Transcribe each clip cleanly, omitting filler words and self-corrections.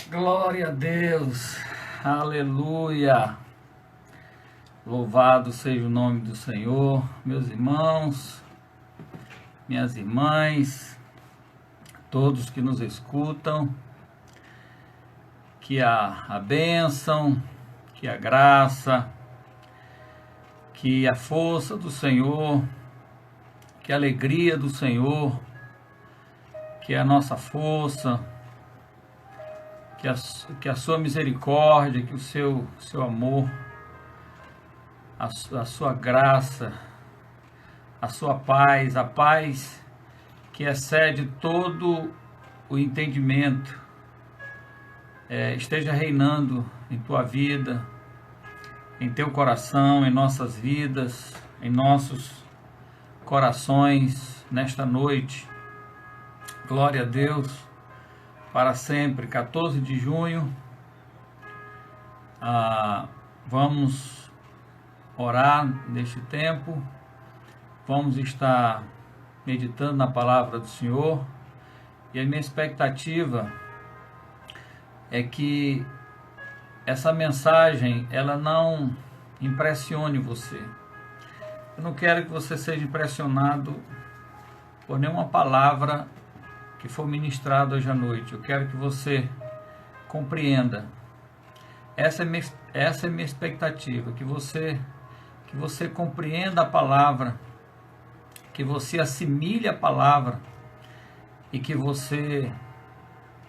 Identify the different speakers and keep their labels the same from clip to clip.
Speaker 1: Glória a Deus, aleluia, louvado seja o nome do Senhor, meus irmãos, minhas irmãs, todos que nos escutam, que a bênção, que a graça, que a força do Senhor, que a alegria do Senhor, que a nossa força, que a sua misericórdia, que o seu amor, a sua graça, a sua paz, a paz que excede todo o entendimento, esteja reinando em tua vida, em teu coração, em nossas vidas, em nossos corações, nesta noite. Glória a Deus. Para sempre, 14 de junho, vamos orar neste tempo, vamos estar meditando na palavra do Senhor, e a minha expectativa é que essa mensagem, ela não impressione você. Eu não quero que você seja impressionado por nenhuma palavra que for ministrado hoje à noite. Eu quero que você compreenda. Essa é minha expectativa, que você compreenda a palavra, que você assimile a palavra e que você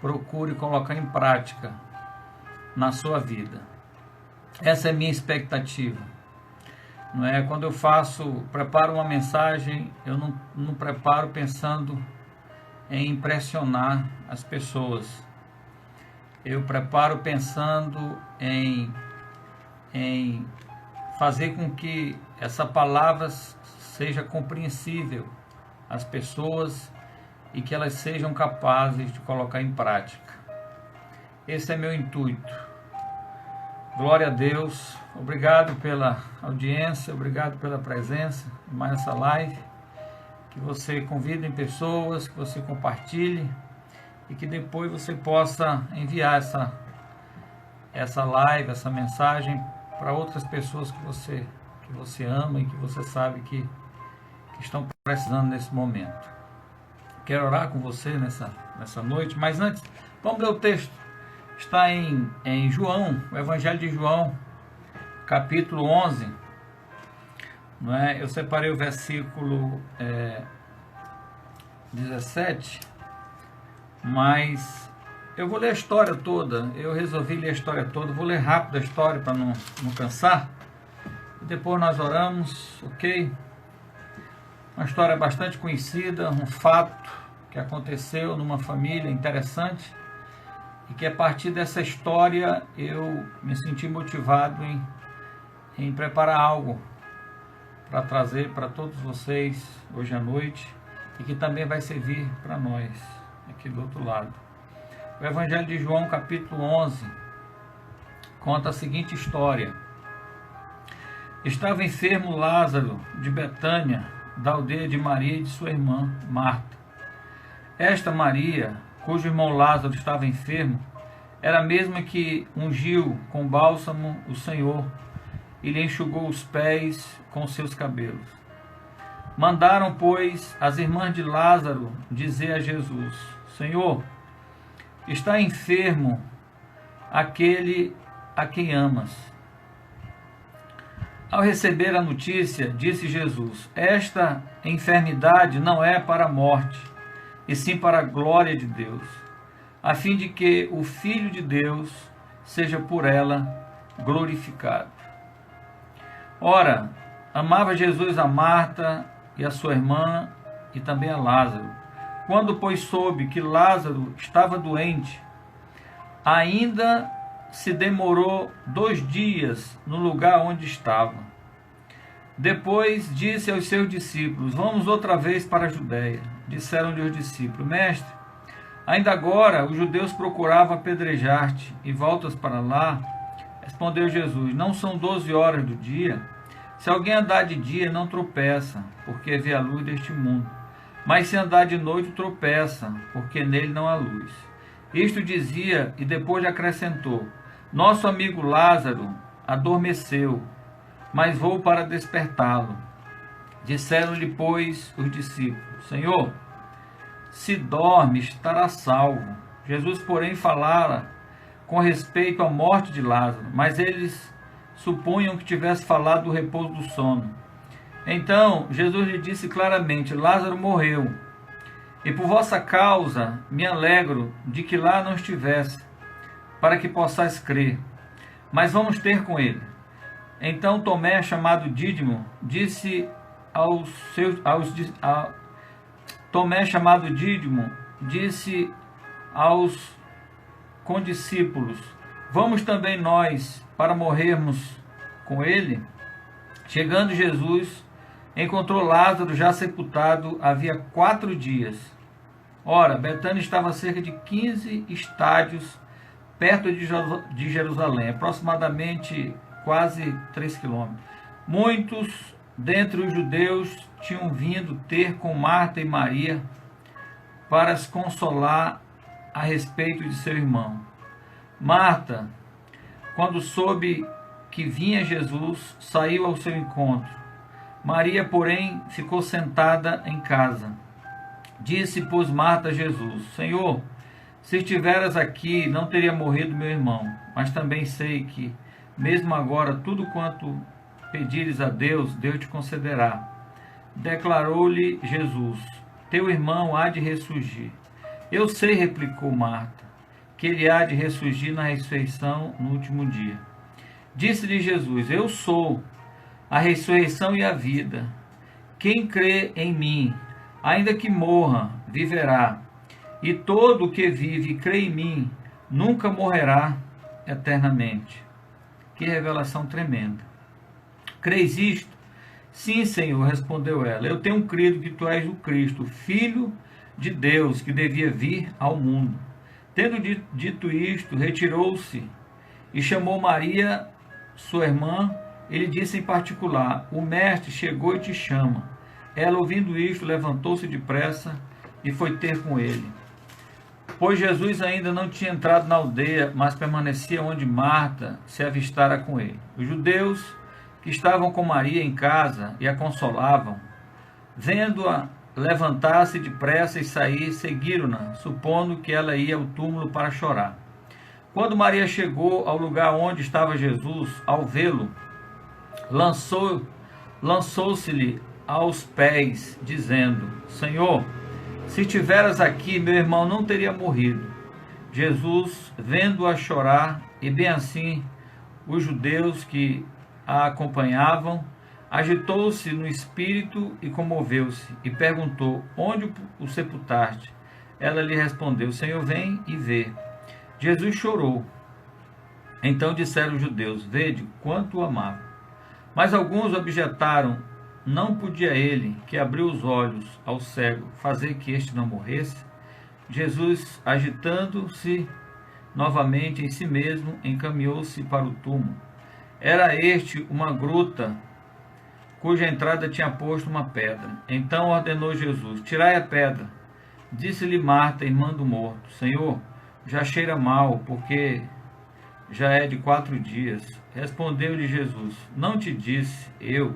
Speaker 1: procure colocar em prática na sua vida. Essa é minha expectativa. Não é? Quando eu preparo uma mensagem, eu não preparo pensando em impressionar as pessoas. Eu preparo pensando em fazer com que essa palavra seja compreensível às pessoas e que elas sejam capazes de colocar em prática. Esse é meu intuito. Glória a Deus. Obrigado pela audiência, obrigado pela presença em mais essa live. Que você convide em pessoas, que você compartilhe e que depois você possa enviar essa live, essa mensagem para outras pessoas que você ama e que você sabe que estão precisando nesse momento. Quero orar com você nessa noite, mas antes, vamos ler o texto. Está em João, o Evangelho de João, capítulo 11. Não é? Eu separei o versículo 17, mas eu vou ler a história toda. Eu resolvi ler a história toda. Vou ler rápido a história para não cansar. E depois nós oramos, ok? Uma história bastante conhecida, um fato que aconteceu numa família interessante e que a partir dessa história eu me senti motivado em preparar algo para trazer para todos vocês hoje à noite e que também vai servir para nós aqui do outro lado. O Evangelho de João, capítulo 11, conta a seguinte história. Estava enfermo Lázaro de Betânia, da aldeia de Maria e de sua irmã Marta. Esta Maria, cujo irmão Lázaro estava enfermo, era a mesma que ungiu com bálsamo o Senhor e lhe enxugou os pés com seus cabelos. Mandaram, pois, as irmãs de Lázaro dizer a Jesus: Senhor, está enfermo aquele a quem amas. Ao receber a notícia, disse Jesus: esta enfermidade não é para a morte, e sim para a glória de Deus, a fim de que o Filho de Deus seja por ela glorificado. Ora, amava Jesus a Marta e a sua irmã e também a Lázaro. Quando, pois, soube que Lázaro estava doente, ainda se demorou 2 dias no lugar onde estava. Depois disse aos seus discípulos: vamos outra vez para a Judéia. Disseram-lhe os discípulos: Mestre, ainda agora os judeus procuravam apedrejar-te, e voltas para lá? Respondeu Jesus: não são 12 horas do dia? Se alguém andar de dia, não tropeça, porque vê a luz deste mundo. Mas se andar de noite, tropeça, porque nele não há luz. Isto dizia e depois acrescentou: Nosso amigo Lázaro adormeceu, mas vou para despertá-lo. Disseram-lhe, pois, os discípulos: Senhor, se dorme, estará salvo. Jesus, porém, falara com respeito à morte de Lázaro, mas eles supunham que tivesse falado do repouso do sono. Então Jesus lhe disse claramente: Lázaro morreu, e por vossa causa me alegro de que lá não estivesse, para que possais crer. Mas vamos ter com ele. Então Tomé, chamado Dídimo, disse aos condiscípulos: Vamos também nós para morrermos com ele? Chegando Jesus, encontrou Lázaro já sepultado havia 4 dias. Ora, Betânia estava a cerca de 15 estádios perto de Jerusalém, aproximadamente quase 3 quilômetros. Muitos dentre os judeus tinham vindo ter com Marta e Maria para as consolar a respeito de seu irmão. Marta, quando soube que vinha Jesus, saiu ao seu encontro. Maria, porém, ficou sentada em casa. Disse, pois, Marta a Jesus: Senhor, se estiveras aqui, não teria morrido meu irmão. Mas também sei que, mesmo agora, tudo quanto pedires a Deus, Deus te concederá. Declarou-lhe Jesus: Teu irmão há de ressurgir. Eu sei, replicou Marta, que ele há de ressurgir na ressurreição no último dia. Disse-lhe Jesus: Eu sou a ressurreição e a vida. Quem crê em mim, ainda que morra, viverá. E todo o que vive e crê em mim, nunca morrerá eternamente. Que revelação tremenda. Crês isto? Sim, Senhor, respondeu ela. Eu tenho crido que tu és o Cristo, Filho de Deus, que devia vir ao mundo. Tendo dito isto, retirou-se e chamou Maria, sua irmã, e lhe disse em particular: O mestre chegou e te chama. Ela, ouvindo isto, levantou-se depressa e foi ter com ele. Pois Jesus ainda não tinha entrado na aldeia, mas permanecia onde Marta se avistara com ele. Os judeus que estavam com Maria em casa e a consolavam, vendo-a levantar-se depressa e sair, seguiram-na, supondo que ela ia ao túmulo para chorar. Quando Maria chegou ao lugar onde estava Jesus, ao vê-lo, lançou-se-lhe aos pés, dizendo: Senhor, se estiveras aqui, meu irmão não teria morrido. Jesus, vendo-a chorar, e bem assim os judeus que a acompanhavam, agitou-se no espírito e comoveu-se, e perguntou: Onde o sepultaste? Ela lhe respondeu: Senhor, vem e vê. Jesus chorou. Então disseram os judeus: Vede quanto o amava. Mas alguns objetaram: Não podia ele, que abriu os olhos ao cego, fazer que este não morresse? Jesus, agitando-se novamente em si mesmo, encaminhou-se para o túmulo. Era este uma gruta, cuja entrada tinha posto uma pedra. Então ordenou Jesus: Tirai a pedra. Disse-lhe Marta, irmã do morto: Senhor, já cheira mal, porque já é de 4 dias. Respondeu-lhe Jesus: Não te disse eu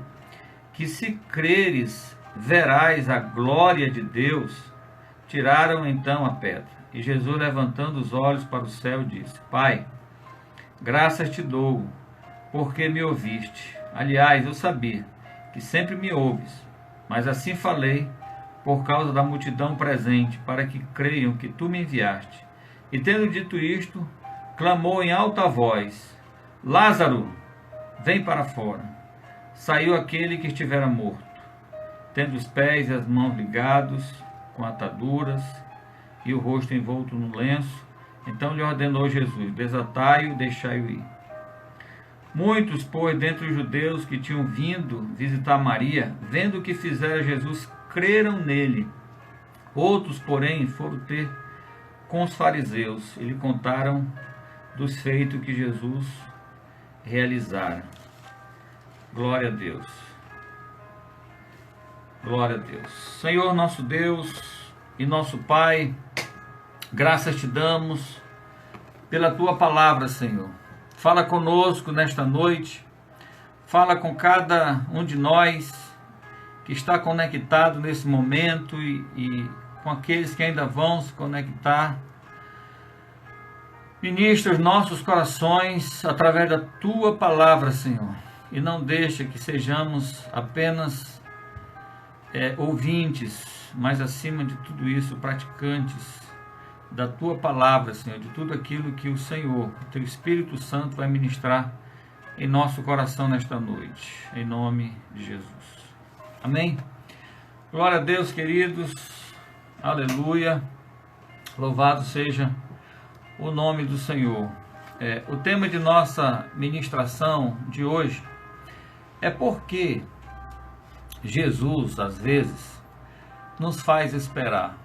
Speaker 1: que, se creres, verás a glória de Deus? Tiraram então a pedra. E Jesus, levantando os olhos para o céu, disse: Pai, graças te dou, porque me ouviste. Aliás, eu sabia que sempre me ouves, mas assim falei por causa da multidão presente, para que creiam que tu me enviaste. E tendo dito isto, clamou em alta voz: Lázaro, vem para fora. Saiu aquele que estivera morto, tendo os pés e as mãos ligados com ataduras e o rosto envolto no lenço. Então lhe ordenou Jesus: Desatai-o e deixai-o ir. Muitos, pois, dentre os judeus que tinham vindo visitar Maria, vendo o que fizera Jesus, creram nele. Outros, porém, foram ter com os fariseus e lhe contaram dos feitos que Jesus realizara. Glória a Deus. Glória a Deus. Senhor nosso Deus e nosso Pai, Graças te damos pela tua palavra, Senhor. Fala conosco nesta noite, fala com cada um de nós que está conectado nesse momento e com aqueles que ainda vão se conectar. Ministra os nossos corações através da tua palavra, Senhor, e não deixa que sejamos apenas ouvintes, mas acima de tudo isso, praticantes da tua palavra, Senhor, de tudo aquilo que o Senhor, o teu Espírito Santo vai ministrar em nosso coração nesta noite, em nome de Jesus. Amém? Glória a Deus, queridos, aleluia, louvado seja o nome do Senhor. O tema de nossa ministração de hoje é porque Jesus, às vezes, nos faz esperar.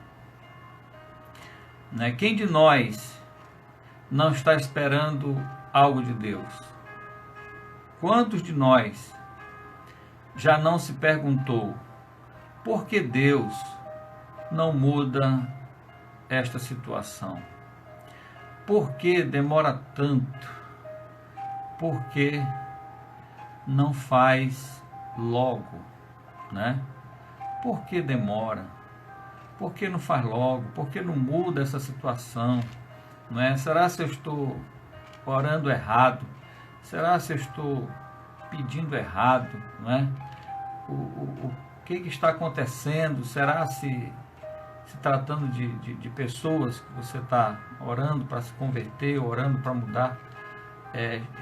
Speaker 1: Quem de nós não está esperando algo de Deus? Quantos de nós já não se perguntou por que Deus não muda esta situação? Por que demora tanto? Por que não faz logo? Por que demora? Por que não faz logo? Por que não muda essa situação? Será se eu estou orando errado? Será se eu estou pedindo errado? O que está acontecendo? Será se tratando de pessoas que você está orando para se converter, orando para mudar?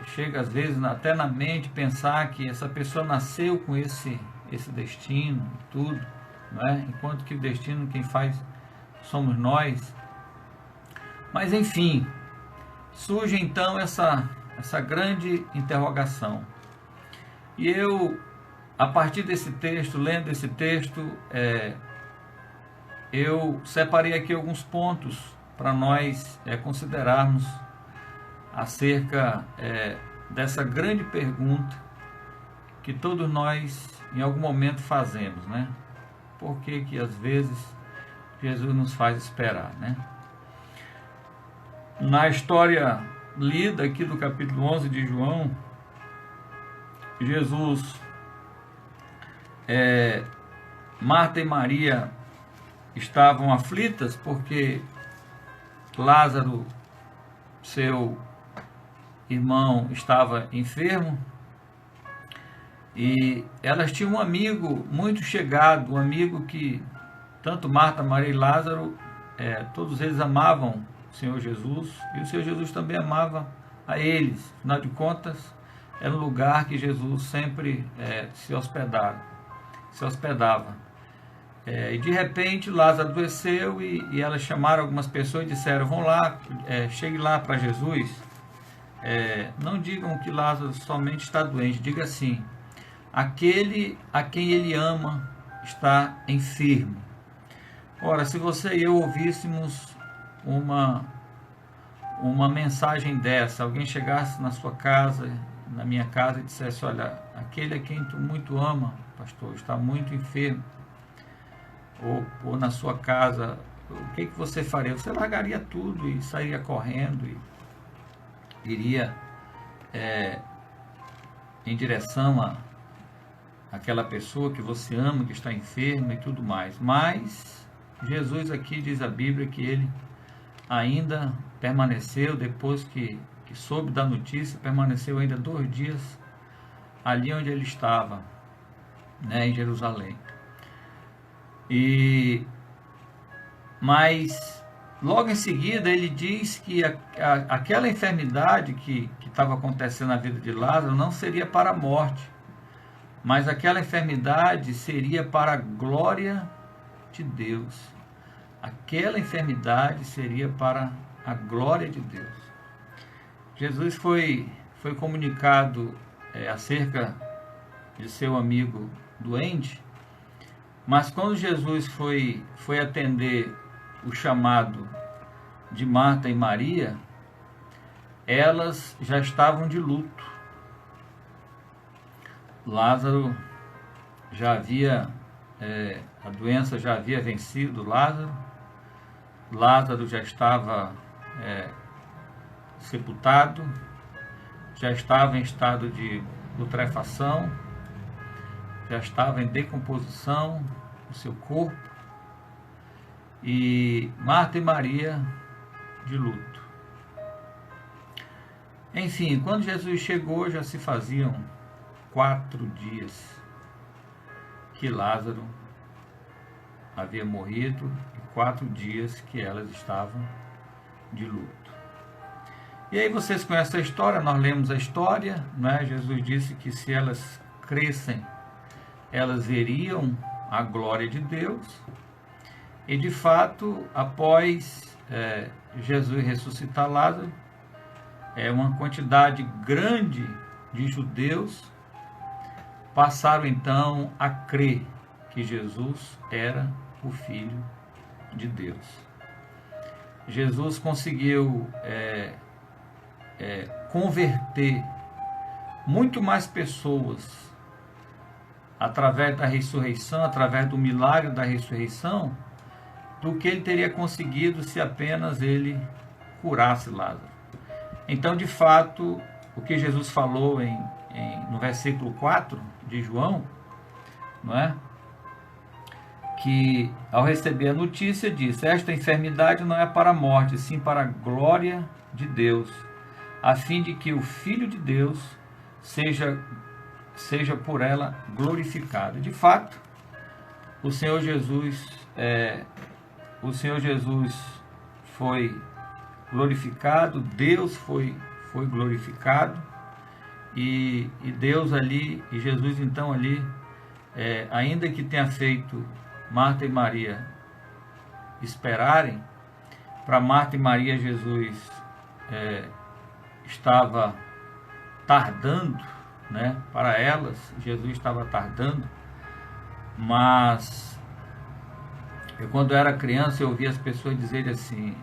Speaker 1: Chega às vezes até na mente pensar que essa pessoa nasceu com esse destino e tudo. Enquanto que o destino quem faz somos nós. Mas enfim, surge então essa grande interrogação. E eu, a partir desse texto, lendo esse texto, eu separei aqui alguns pontos para nós considerarmos acerca dessa grande pergunta que todos nós em algum momento fazemos, Por que às vezes Jesus nos faz esperar, Na história lida aqui do capítulo 11 de João, Jesus, Marta e Maria estavam aflitas porque Lázaro, seu irmão, estava enfermo. E elas tinham um amigo muito chegado, um amigo que tanto Marta, Maria e Lázaro, todos eles amavam o Senhor Jesus, e o Senhor Jesus também amava a eles. Afinal de contas, era um lugar que Jesus sempre se hospedava. E de repente Lázaro adoeceu e elas chamaram algumas pessoas e disseram: vão lá, chegue lá para Jesus. Não digam que Lázaro somente está doente, diga assim: aquele a quem ele ama está enfermo. Ora, se você e eu ouvíssemos uma mensagem dessa, alguém chegasse na sua casa, na minha casa, e dissesse: olha, aquele a quem tu muito ama, pastor, está muito enfermo, ou na sua casa, o que você faria? Você largaria tudo e sairia correndo e iria em direção aquela pessoa que você ama, que está enferma e tudo mais. Mas Jesus aqui diz a Bíblia que ele ainda permaneceu, depois que soube da notícia, permaneceu ainda 2 dias ali onde ele estava, em Jerusalém. Mas logo em seguida ele diz que aquela enfermidade que estava acontecendo na vida de Lázaro não seria para a morte, mas aquela enfermidade seria para a glória de Deus. Aquela enfermidade seria para a glória de Deus. Jesus foi comunicado acerca de seu amigo doente, mas quando Jesus foi atender o chamado de Marta e Maria, elas já estavam de luto. Lázaro já havia, a doença já havia vencido Lázaro, Lázaro já estava sepultado, já estava em estado de putrefação, já estava em decomposição o seu corpo, e Marta e Maria de luto. Enfim, quando Jesus chegou, já se faziam 4 dias que Lázaro havia morrido e 4 dias que elas estavam de luto. E aí vocês conhecem a história, nós lemos a história, né? Jesus disse que se elas crescem, elas veriam a glória de Deus. E de fato, após Jesus ressuscitar Lázaro, uma quantidade grande de judeus passaram então a crer que Jesus era o Filho de Deus. Jesus conseguiu converter muito mais pessoas através da ressurreição, através do milagre da ressurreição, do que ele teria conseguido se apenas ele curasse Lázaro. Então, de fato, o que Jesus falou no versículo 4 de João, não é? Que ao receber a notícia disse: esta enfermidade não é para a morte, sim para a glória de Deus, a fim de que o Filho de Deus seja por ela glorificado. De fato, o Senhor Jesus foi glorificado, Deus foi glorificado, e Deus ali, e Jesus então ali, ainda que tenha feito Marta e Maria esperarem, para Marta e Maria Jesus estava tardando, né? Para elas Jesus estava tardando, mas eu, quando era criança, eu ouvia as pessoas dizerem assim: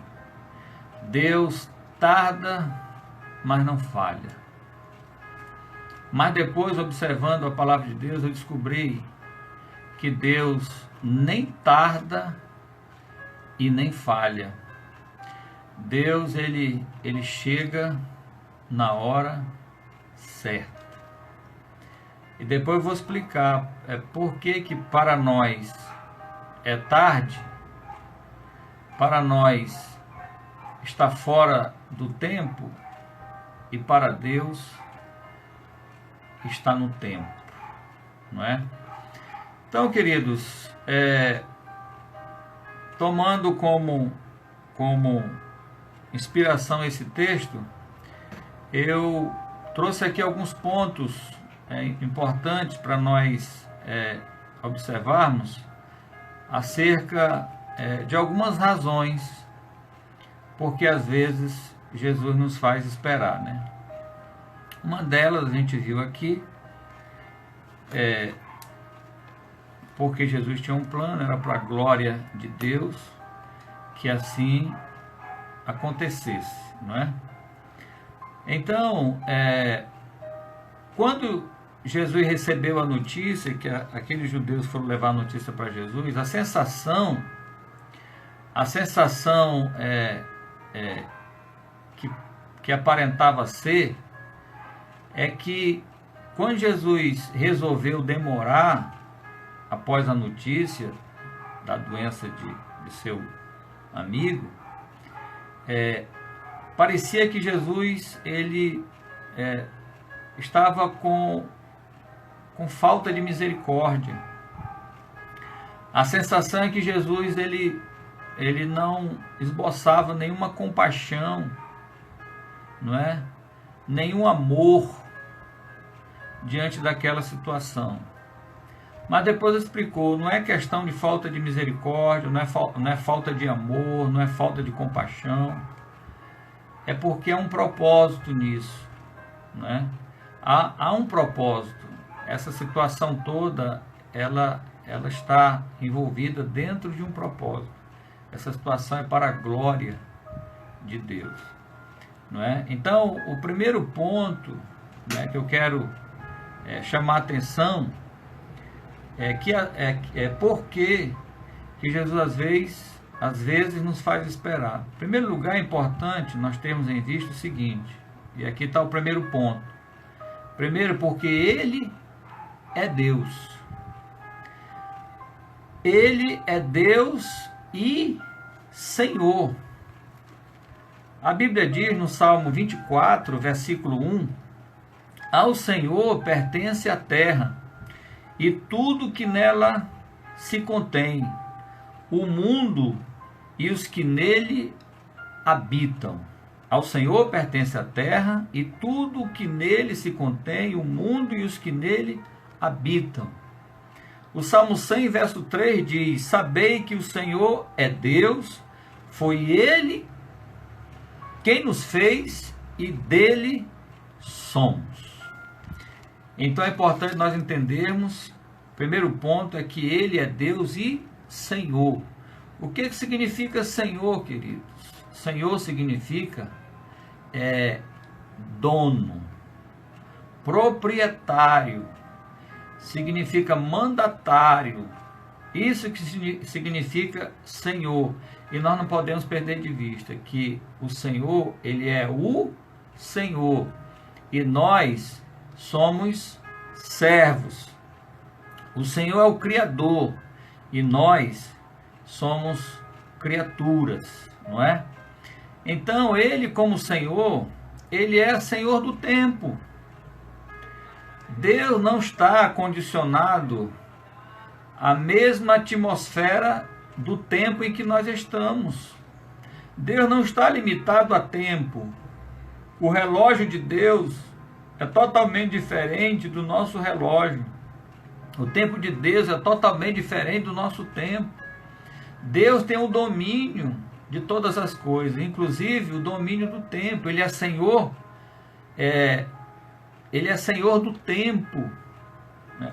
Speaker 1: Deus tarda, mas não falha. Mas depois, observando a palavra de Deus, eu descobri que Deus nem tarda e nem falha. Deus, ele chega na hora certa. E depois eu vou explicar por que para nós é tarde, para nós está fora do tempo, e para Deus está no tempo, não é? Então, queridos, tomando como inspiração esse texto, eu trouxe aqui alguns pontos importantes para nós observarmos acerca de algumas razões porque às vezes Jesus nos faz esperar, né? Uma delas a gente viu aqui, porque Jesus tinha um plano, era para a glória de Deus que assim acontecesse, não é? Então, quando Jesus recebeu a notícia, que aqueles judeus foram levar a notícia para Jesus, a sensação que aparentava ser que quando Jesus resolveu demorar após a notícia da doença de seu amigo, parecia que Jesus ele estava com falta de misericórdia. A sensação é que Jesus ele não esboçava nenhuma compaixão, não é? Nenhum amor diante daquela situação. Mas depois explicou, não é questão de falta de misericórdia, não é falta de amor, não é falta de compaixão, é porque há um propósito nisso, não é? Há um propósito. Essa situação toda, ela está envolvida dentro de um propósito. Essa situação é para a glória de Deus, não é? Então, o primeiro ponto, né, que eu quero chamar a atenção é por que Jesus às vezes às vezes nos faz esperar. Em primeiro lugar, é importante nós termos em vista o seguinte, e aqui está o primeiro ponto. Primeiro, porque Ele é Deus. Ele é Deus e Senhor. A Bíblia diz no Salmo 24, versículo 1, ao Senhor pertence a terra e tudo que nela se contém, o mundo e os que nele habitam. Ao Senhor pertence a terra e tudo o que nele se contém, o mundo e os que nele habitam. O Salmo 100, verso 3 diz, sabei que o Senhor é Deus, foi Ele quem nos fez e dele somos. Então é importante nós entendermos, o primeiro ponto é que Ele é Deus e Senhor. O que significa Senhor, queridos? Senhor significa dono, proprietário, significa mandatário. Isso que significa Senhor. E nós não podemos perder de vista que o Senhor, Ele é o Senhor. E nós somos servos. O Senhor é o Criador. E nós somos criaturas, não é? Então, Ele como Senhor, Ele é Senhor do tempo. Deus não está condicionado à mesma atmosfera do tempo em que nós estamos. Deus não está limitado a tempo. O relógio de Deus é totalmente diferente do nosso relógio. O tempo de Deus é totalmente diferente do nosso tempo. Deus tem o domínio de todas as coisas, inclusive o domínio do tempo. Ele é Senhor, Ele é Senhor do tempo.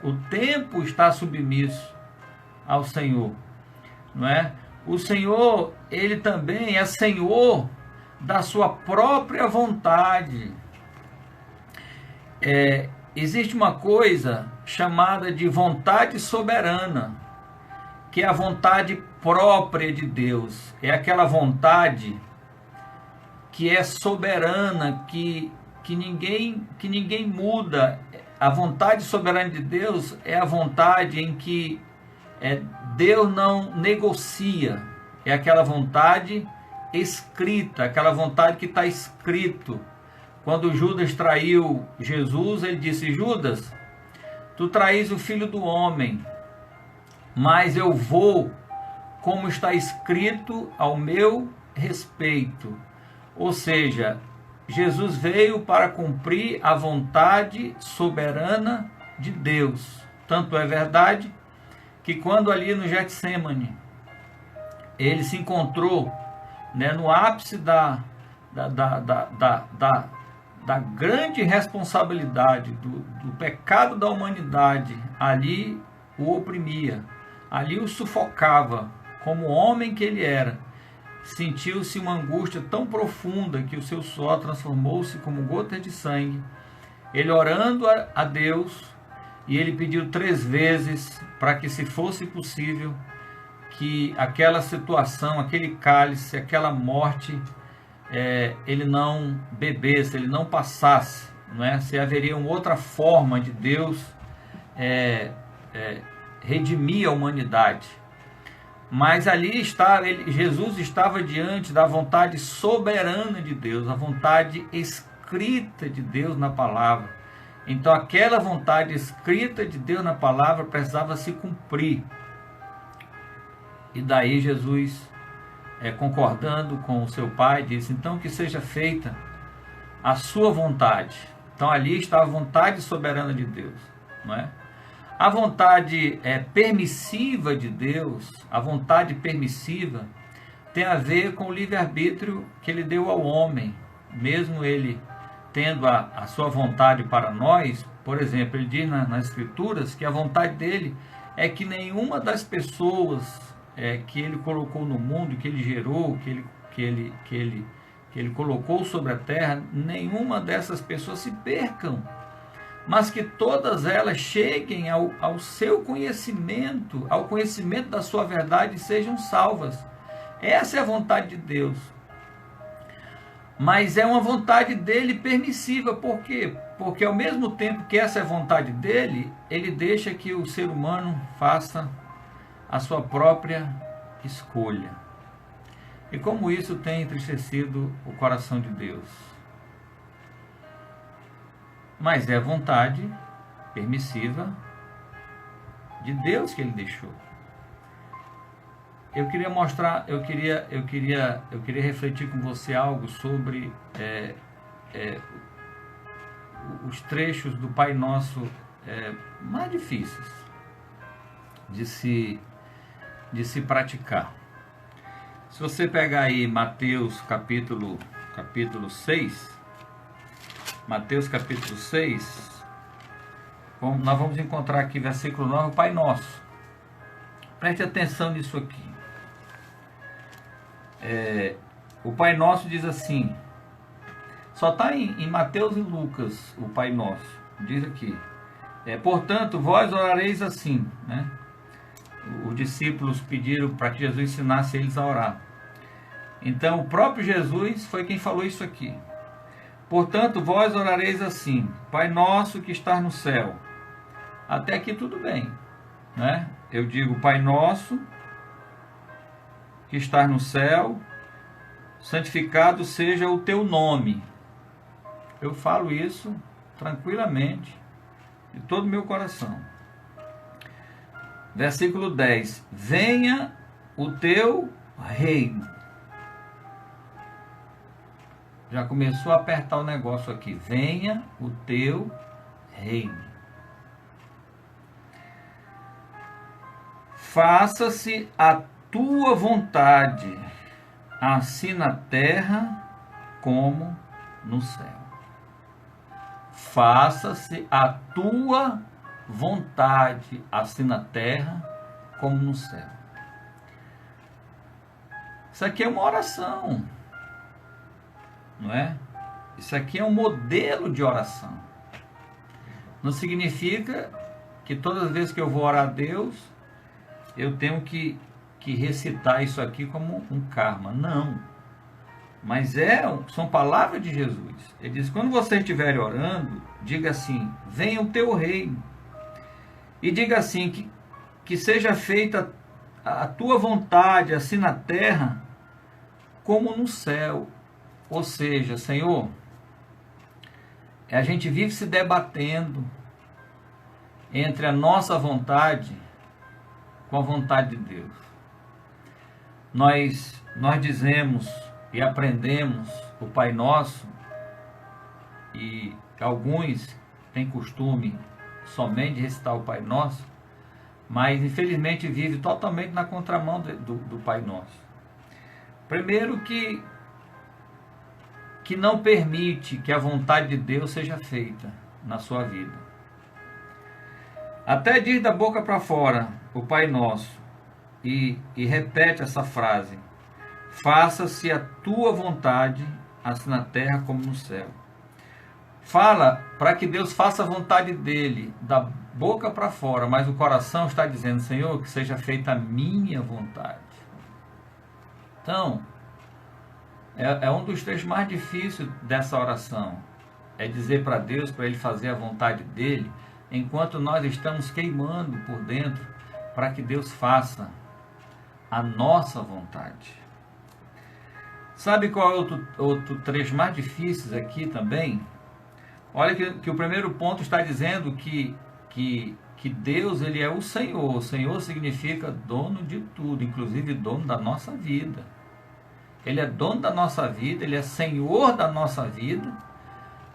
Speaker 1: O tempo está submisso ao Senhor, não é? O Senhor, Ele também é Senhor da sua própria vontade. Existe uma coisa chamada de vontade soberana, que é a vontade própria de Deus. É aquela vontade que é soberana, que ninguém muda. A vontade soberana de Deus é a vontade em que Deus não negocia. É aquela vontade escrita, aquela vontade que está escrito. Quando Judas traiu Jesus, ele disse, Judas, tu traís o Filho do Homem, mas eu vou, como está escrito ao meu respeito. Ou seja, Jesus veio para cumprir a vontade soberana de Deus. Tanto é verdade que quando ali no Getsêmani, ele se encontrou, no ápice da grande responsabilidade do pecado da humanidade, ali o oprimia, ali o sufocava, como homem que ele era. Sentiu-se uma angústia tão profunda que o seu suor transformou-se como gotas de sangue. Ele orando a Deus, e ele pediu 3 vezes para que, se fosse possível, que aquela situação, aquele cálice, aquela morte, ele não bebesse, ele não passasse, não é? Se haveria uma outra forma de Deus redimir a humanidade. Mas ali Jesus estava diante da vontade soberana de Deus, a vontade escrita de Deus na palavra. Então aquela vontade escrita de Deus na palavra precisava se cumprir. E daí Jesus, concordando com o seu Pai, disse, então que seja feita a sua vontade. Então ali está a vontade soberana de Deus, não é? A vontade permissiva de Deus, a vontade permissiva, tem a ver com o livre-arbítrio que Ele deu ao homem. Mesmo Ele tendo a sua vontade para nós, por exemplo, Ele diz nas Escrituras que a vontade dEle é que nenhuma das pessoas que Ele colocou no mundo, que Ele gerou, que Ele colocou sobre a terra, nenhuma dessas pessoas se percam, mas que todas elas cheguem ao seu conhecimento, ao conhecimento da sua verdade e sejam salvas. Essa é a vontade de Deus. Mas é uma vontade dele permissiva. Por quê? Porque ao mesmo tempo que essa é a vontade dele, ele deixa que o ser humano faça a sua própria escolha. E como isso tem entristecido o coração de Deus. Mas é a vontade permissiva de Deus que ele deixou. Eu queria mostrar, eu queria refletir com você algo sobre os trechos do Pai Nosso mais difíceis de se praticar. Se você pegar aí Mateus capítulo 6, Mateus capítulo 6, nós vamos encontrar aqui versículo 9, o Pai Nosso. Preste atenção nisso aqui. O Pai Nosso diz assim, só está em Mateus e Lucas o Pai Nosso, diz aqui, portanto vós orareis assim, né? Os discípulos pediram para que Jesus ensinasse eles a orar. Então o próprio Jesus foi quem falou isso aqui. Portanto vós orareis assim, Pai Nosso que estás no céu. Até aqui tudo bem, né? Eu digo, Pai Nosso que estás no céu, santificado seja o teu nome. Eu falo isso tranquilamente, de todo o meu coração. Versículo 10. Venha o teu reino. Já começou a apertar o negócio aqui. Venha o teu reino. Faça-se a tua vontade, assim na terra como no céu. Faça-se a tua vontade, assim na terra como no céu. Isso aqui é uma oração, não é? Isso aqui é um modelo de oração. Não significa que todas as vezes que eu vou orar a Deus, eu tenho que recitar isso aqui como um karma. Não. Mas são palavras de Jesus. Ele diz, quando você estiver orando, diga assim, venha o teu reino. E diga assim, que seja feita a tua vontade, assim na terra, como no céu. Ou seja, Senhor, a gente vive se debatendo entre a nossa vontade com a vontade de Deus. Nós dizemos e aprendemos o Pai Nosso, e alguns têm costume somente de recitar o Pai Nosso, mas infelizmente vive totalmente na contramão do Pai Nosso. Primeiro que não permite que a vontade de Deus seja feita na sua vida. Até diz da boca para fora o Pai Nosso e repete essa frase, faça-se a tua vontade, assim na terra como no céu. Fala para que Deus faça a vontade dele, da boca para fora, mas o coração está dizendo, Senhor, que seja feita a minha vontade. Então, é um dos trechos mais difíceis dessa oração. É dizer para Deus, para Ele fazer a vontade dele, enquanto nós estamos queimando por dentro, para que Deus faça a nossa vontade. Sabe qual é outro trecho mais difícil aqui também? Olha que o primeiro ponto está dizendo que Deus, Ele é o Senhor. O Senhor significa dono de tudo, inclusive dono da nossa vida. Ele é dono da nossa vida, Ele é Senhor da nossa vida,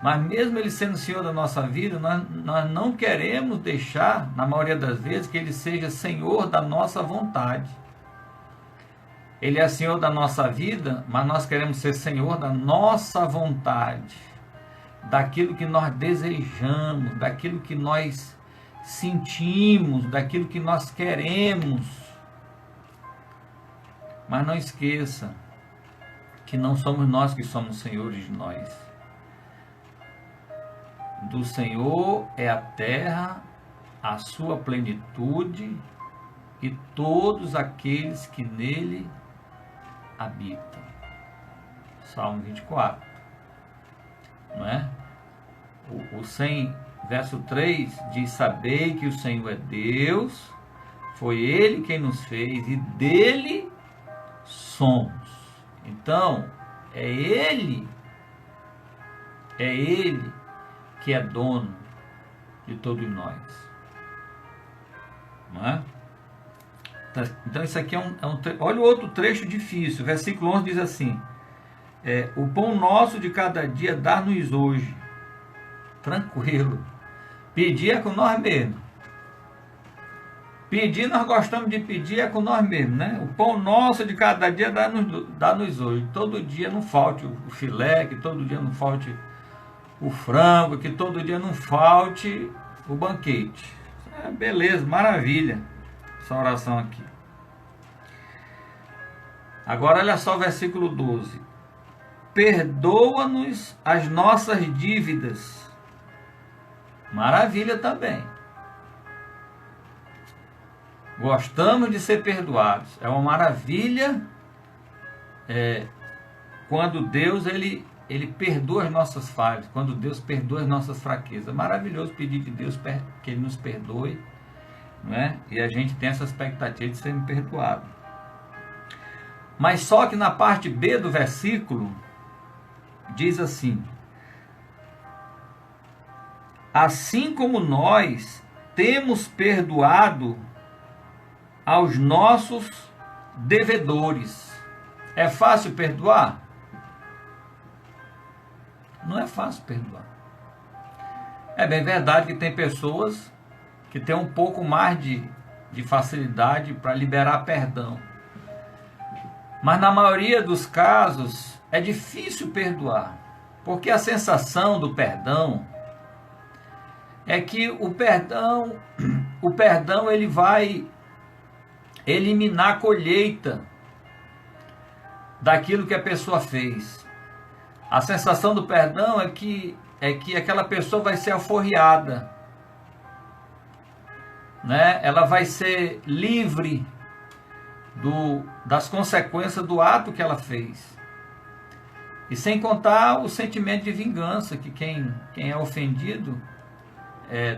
Speaker 1: mas mesmo Ele sendo Senhor da nossa vida, nós não queremos deixar, na maioria das vezes, que Ele seja Senhor da nossa vontade. Ele é Senhor da nossa vida, mas nós queremos ser Senhor da nossa vontade, daquilo que nós desejamos, daquilo que nós sentimos, daquilo que nós queremos. Mas não esqueça que não somos nós que somos senhores de nós. Do Senhor é a terra, a sua plenitude e todos aqueles que nele habita. Salmo 24. Não é? O 100, verso 3 diz: sabei que o Senhor é Deus, foi Ele quem nos fez e dele somos. Então, é Ele que é dono de todos nós. Não é? Então isso aqui olha o outro trecho difícil. O versículo 11 diz assim: o pão nosso de cada dia dá-nos hoje. Tranquilo. Pedir é com nós mesmos. Pedir, nós gostamos de pedir é com nós mesmos, né? O pão nosso de cada dia dá-nos hoje. Todo dia não falte o filé, que todo dia não falte o frango, que todo dia não falte o banquete. Beleza, maravilha essa oração aqui. Agora olha só o versículo 12. Perdoa-nos as nossas dívidas. Maravilha também. Gostamos de ser perdoados. É uma maravilha quando Deus ele perdoa as nossas falhas, quando Deus perdoa as nossas fraquezas. É maravilhoso pedir de Deus que Ele nos perdoe, não é? E a gente tem essa expectativa de ser perdoado. Mas só que na parte B do versículo diz assim: assim como nós temos perdoado aos nossos devedores. É fácil perdoar? Não é fácil perdoar. É bem verdade que tem pessoas que têm um pouco mais de facilidade para liberar perdão. Mas na maioria dos casos é difícil perdoar. Porque a sensação do perdão é que o perdão ele vai eliminar a colheita daquilo que a pessoa fez. A sensação do perdão é que aquela pessoa vai ser alforriada, né? Ela vai ser livre das consequências do ato que ela fez. E sem contar o sentimento de vingança, que quem é ofendido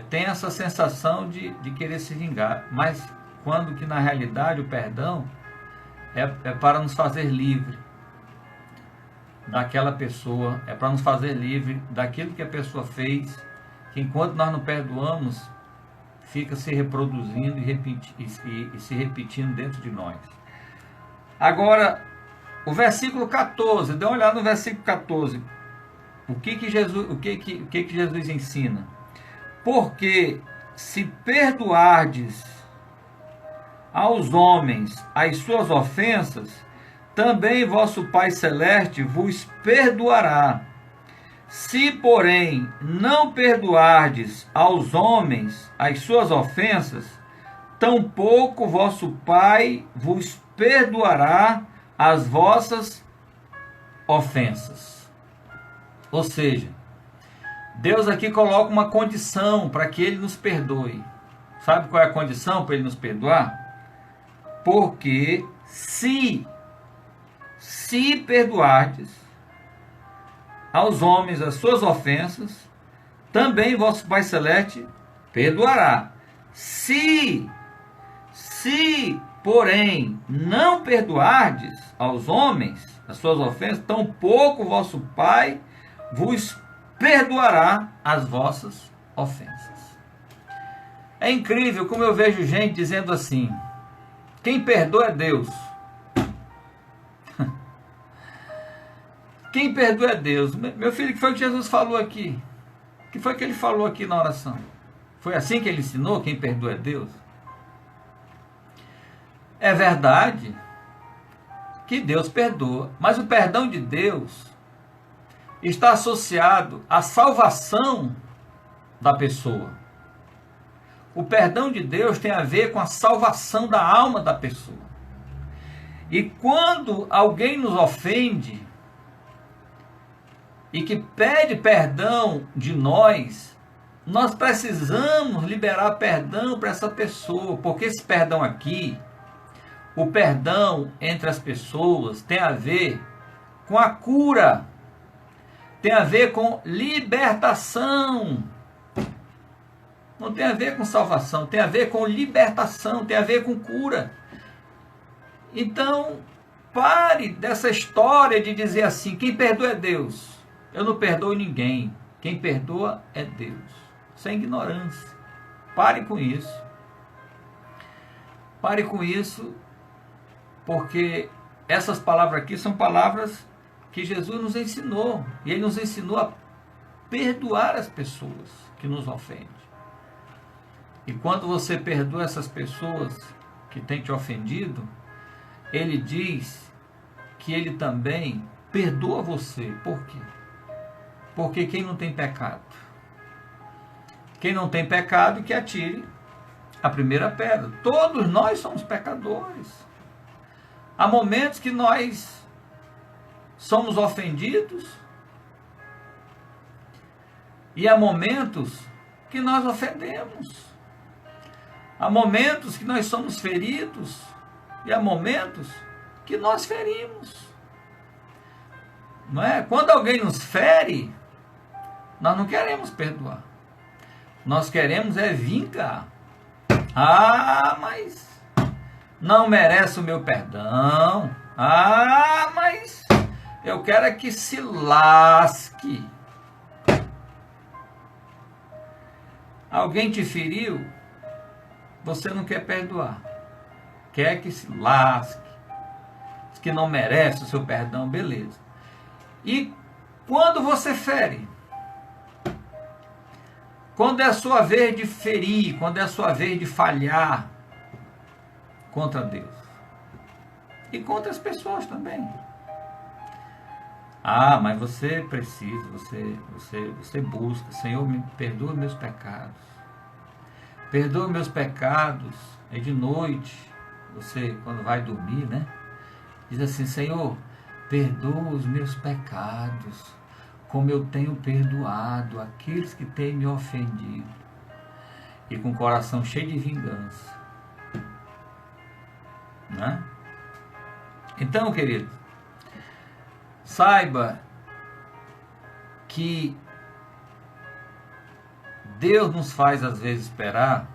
Speaker 1: tem essa sensação de querer se vingar. Mas quando que na realidade o perdão é para nos fazer livre daquela pessoa, é para nos fazer livre daquilo que a pessoa fez, que enquanto nós não perdoamos, fica se reproduzindo e se repetindo dentro de nós. Agora, o versículo 14, dê uma olhada no versículo 14. O que Jesus ensina? Porque se perdoardes aos homens as suas ofensas, também vosso Pai Celeste vos perdoará. Se, porém, não perdoardes aos homens as suas ofensas, tampouco vosso Pai vos perdoará as vossas ofensas. Ou seja, Deus aqui coloca uma condição para que Ele nos perdoe. Sabe qual é a condição para Ele nos perdoar? Porque se perdoardes aos homens as suas ofensas, também vosso Pai Celeste perdoará. Se, porém, não perdoardes aos homens as suas ofensas, tampouco vosso Pai vos perdoará as vossas ofensas. É incrível como eu vejo gente dizendo assim: quem perdoa é Deus. Quem perdoa é Deus. Meu filho, o que foi que Jesus falou aqui? O que foi que ele falou aqui na oração? Foi assim que ele ensinou? Quem perdoa é Deus? É verdade que Deus perdoa, mas o perdão de Deus está associado à salvação da pessoa. O perdão de Deus tem a ver com a salvação da alma da pessoa. E quando alguém nos ofende e que pede perdão de nós precisamos liberar perdão para essa pessoa, porque esse perdão aqui O perdão entre as pessoas tem a ver com a cura, tem a ver com libertação. Não tem a ver com salvação, tem a ver com libertação, tem a ver com cura. Então, pare dessa história de dizer assim, quem perdoa é Deus. Eu não perdoo ninguém. Quem perdoa é Deus. Isso é ignorância. Pare com isso. Pare com isso, porque essas palavras aqui são palavras que Jesus nos ensinou. E Ele nos ensinou a perdoar as pessoas que nos ofendem. E quando você perdoa essas pessoas que têm te ofendido, Ele diz que Ele também perdoa você. Por quê? Porque quem não tem pecado? Quem não tem pecado, que atire a primeira pedra. Todos nós somos pecadores. Há momentos que nós somos ofendidos e há momentos que nós ofendemos. Há momentos que nós somos feridos e há momentos que nós ferimos. Não é? Quando alguém nos fere, nós não queremos perdoar. Nós queremos é vingar. Ah, mas não merece o meu perdão. Ah, mas eu quero é que se lasque. Alguém te feriu, você não quer perdoar. Quer que se lasque. Diz que não merece o seu perdão, beleza. E quando você fere, quando é a sua vez de ferir, quando é a sua vez de falhar contra Deus e contra as pessoas também. Ah, mas você precisa, você busca, Senhor, me perdoa meus pecados. Perdoa meus pecados. É de noite, você quando vai dormir, né? Diz assim, Senhor, perdoa os meus pecados, como eu tenho perdoado aqueles que têm me ofendido. E com o coração cheio de vingança. Né? Então, querido, saiba que Deus nos faz às vezes esperar,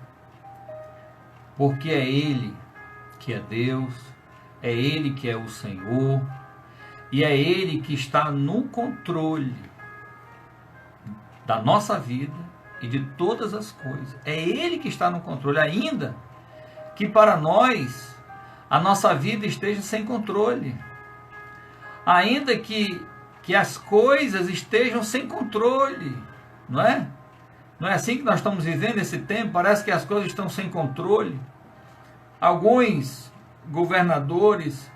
Speaker 1: porque é Ele que é Deus, é Ele que é o Senhor, e é Ele que está no controle da nossa vida e de todas as coisas. É Ele que está no controle, ainda que para nós a nossa vida esteja sem controle. Ainda que as coisas estejam sem controle, não é? Não é assim que nós estamos vivendo esse tempo? Parece que as coisas estão sem controle. Alguns governadores,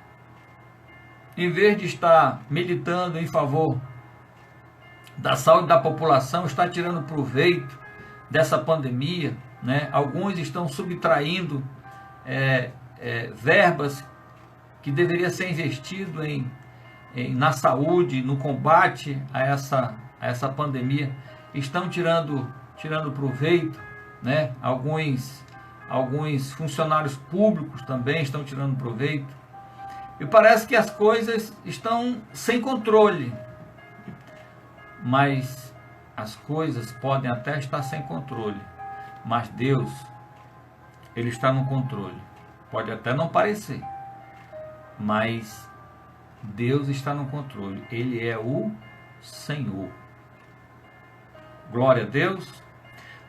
Speaker 1: em vez de estar militando em favor da saúde da população, está tirando proveito dessa pandemia, né? Alguns estão subtraindo verbas que deveria ser investido na saúde, no combate a essa pandemia, estão tirando proveito, né? Alguns funcionários públicos também estão tirando proveito. E parece que as coisas estão sem controle. Mas as coisas podem até estar sem controle. Mas Deus, Ele está no controle. Pode até não parecer. Mas Deus está no controle. Ele é o Senhor. Glória a Deus.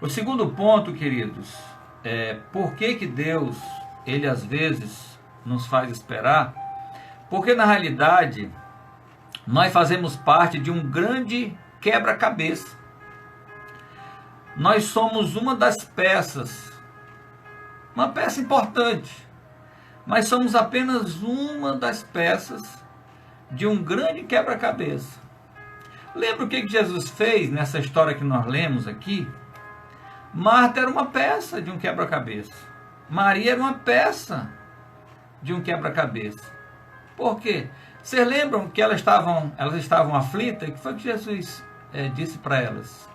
Speaker 1: O segundo ponto, queridos, por que Deus, Ele às vezes nos faz esperar? Porque na realidade, nós fazemos parte de um grande quebra-cabeça. Nós somos uma das peças, uma peça importante, mas somos apenas uma das peças de um grande quebra-cabeça. Lembra o que Jesus fez nessa história que nós lemos aqui? Marta era uma peça de um quebra-cabeça. Maria era uma peça de um quebra-cabeça. Por quê? Vocês lembram que elas estavam aflitas? O que foi que Jesus disse para elas?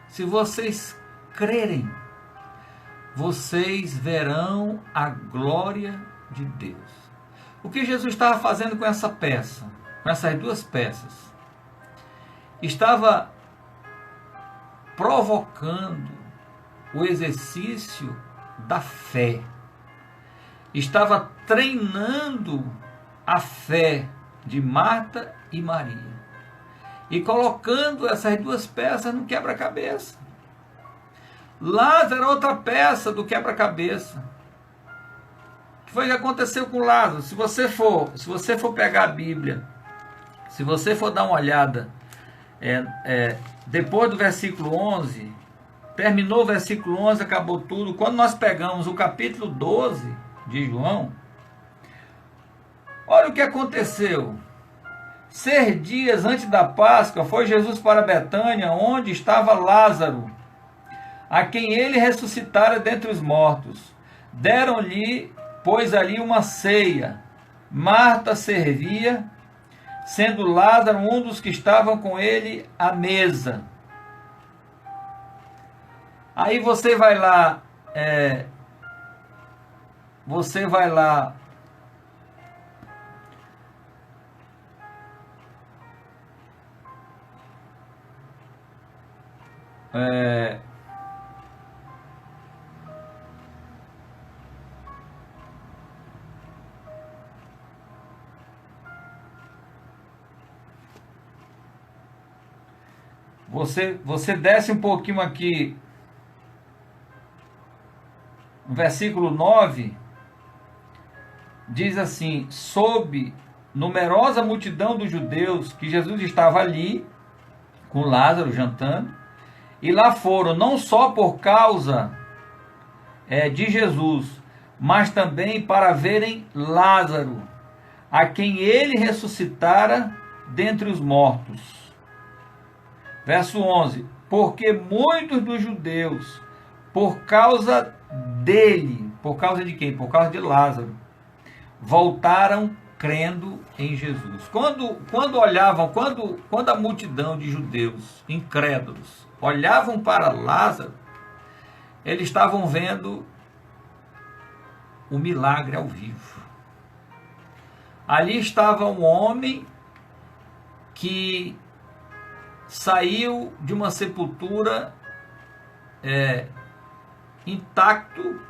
Speaker 1: Se vocês crerem, vocês verão a glória de Deus. O que Jesus estava fazendo com essa peça, com essas duas peças? Estava provocando o exercício da fé. Estava treinando a fé de Marta e Maria. E colocando essas duas peças no quebra-cabeça. Lázaro era outra peça do quebra-cabeça. O que foi que aconteceu com Lázaro? Se você for pegar a Bíblia, se você for dar uma olhada, depois do versículo 11, terminou o versículo 11, acabou tudo. Quando nós pegamos o capítulo 12 de João, olha o que aconteceu. 6 dias antes da Páscoa, foi Jesus para Betânia, onde estava Lázaro, a quem ele ressuscitara dentre os mortos. Deram-lhe, pois, ali uma ceia. Marta servia, sendo Lázaro um dos que estavam com ele à mesa. Aí você vai lá, você desce um pouquinho aqui, no versículo 9, diz assim: soube numerosa multidão dos judeus que Jesus estava ali, com Lázaro jantando, e lá foram, não só por causa de Jesus, mas também para verem Lázaro, a quem ele ressuscitara dentre os mortos. Verso 11, porque muitos dos judeus, por causa dele, por causa de quem? Por causa de Lázaro, voltaram crendo em Jesus. Quando a multidão de judeus incrédulos olhavam para Lázaro, eles estavam vendo o milagre ao vivo. Ali estava um homem que saiu de uma sepultura intacto,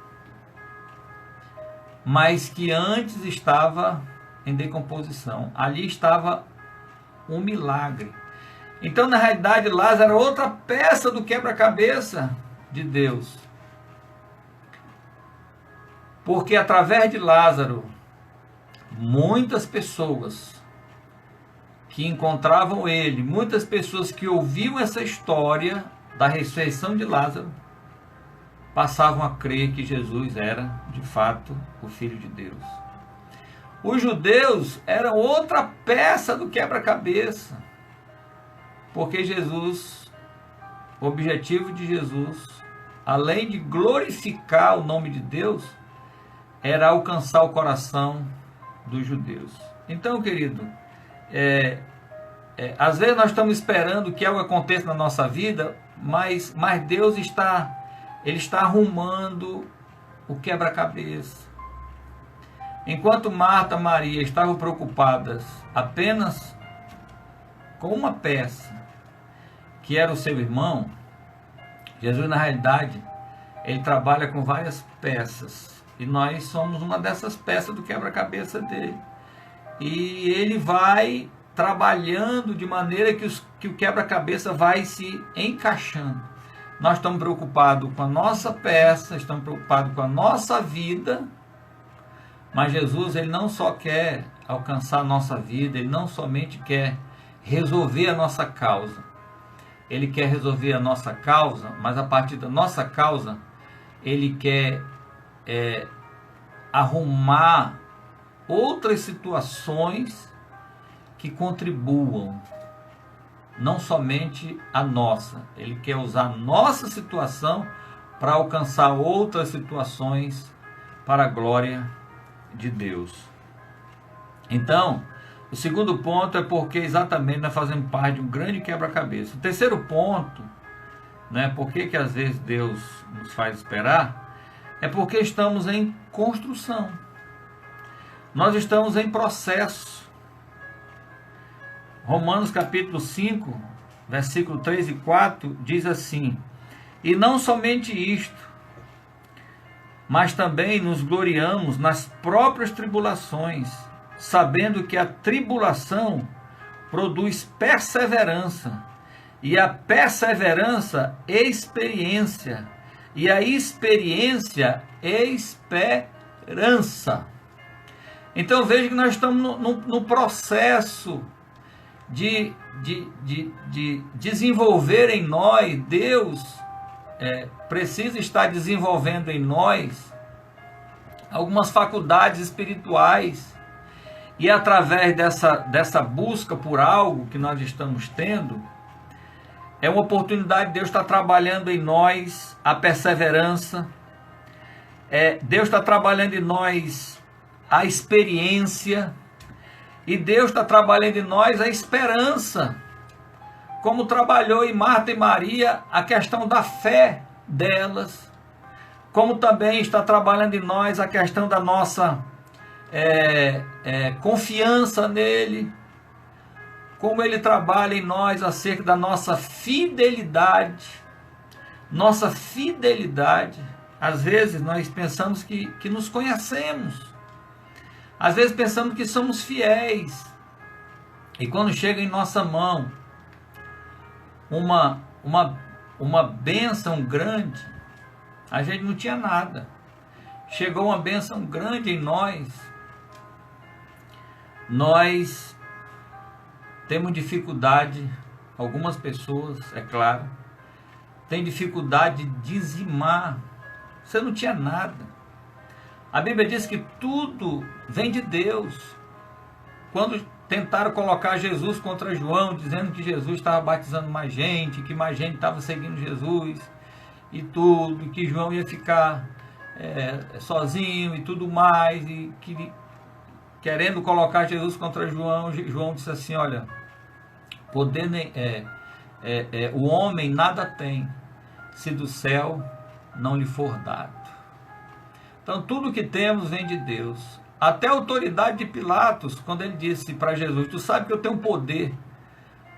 Speaker 1: mas que antes estava em decomposição. Ali estava um milagre. Então, na realidade, Lázaro era outra peça do quebra-cabeça de Deus. Porque através de Lázaro, muitas pessoas que encontravam ele, muitas pessoas que ouviam essa história da ressurreição de Lázaro, passavam a crer que Jesus era, de fato, o Filho de Deus. Os judeus eram outra peça do quebra-cabeça, porque Jesus, o objetivo de Jesus, além de glorificar o nome de Deus, era alcançar o coração dos judeus. Então, querido, às vezes nós estamos esperando que algo aconteça na nossa vida, mas Deus está arrumando o quebra-cabeça. Enquanto Marta e Maria estavam preocupadas apenas com uma peça, que era o seu irmão, Jesus, na realidade, ele trabalha com várias peças, e nós somos uma dessas peças do quebra-cabeça dele. E ele vai trabalhando de maneira que o quebra-cabeça vai se encaixando. Nós estamos preocupados com a nossa peça, estamos preocupados com a nossa vida, mas Jesus, ele não só quer alcançar a nossa vida, ele não somente quer resolver a nossa causa, ele quer resolver a nossa causa, mas a partir da nossa causa, ele quer arrumar outras situações que contribuam, não somente a nossa. Ele quer usar a nossa situação para alcançar outras situações para a glória de Deus. Então, o segundo ponto é porque exatamente nós fazemos parte de um grande quebra-cabeça. O terceiro ponto, né, por que às vezes Deus nos faz esperar, é porque estamos em construção. nós estamos em processo. Romanos capítulo 5, versículo 3 e 4, diz assim: e não somente isto, mas também nos gloriamos nas próprias tribulações, sabendo que a tribulação produz perseverança, e a perseverança, experiência, e a experiência, esperança. Então veja que nós estamos no processo de desenvolver em nós. Deus precisa estar desenvolvendo em nós algumas faculdades espirituais, e através dessa busca por algo que nós estamos tendo, é uma oportunidade de Deus estar trabalhando em nós a perseverança, Deus está trabalhando em nós a experiência, e Deus está trabalhando em nós a esperança, como trabalhou em Marta e Maria a questão da fé delas, como também está trabalhando em nós a questão da nossa confiança nele, como ele trabalha em nós acerca da nossa fidelidade. Nossa fidelidade, às vezes nós pensamos que nos conhecemos, às vezes pensamos que somos fiéis, e quando chega em nossa mão uma bênção grande, a gente não tinha nada, chegou uma bênção grande em nós temos dificuldade, algumas pessoas, é claro, têm dificuldade de dizimar. Você não tinha nada. A Bíblia diz que tudo vem de Deus. Quando tentaram colocar Jesus contra João, dizendo que Jesus estava batizando mais gente, que mais gente estava seguindo Jesus e tudo, que João ia ficar sozinho e tudo mais, e que querendo colocar Jesus contra João, João disse assim: olha, poder o homem nada tem se do céu não lhe for dado. Então tudo que temos vem de Deus. Até a autoridade de Pilatos, quando ele disse para Jesus: tu sabe que eu tenho poder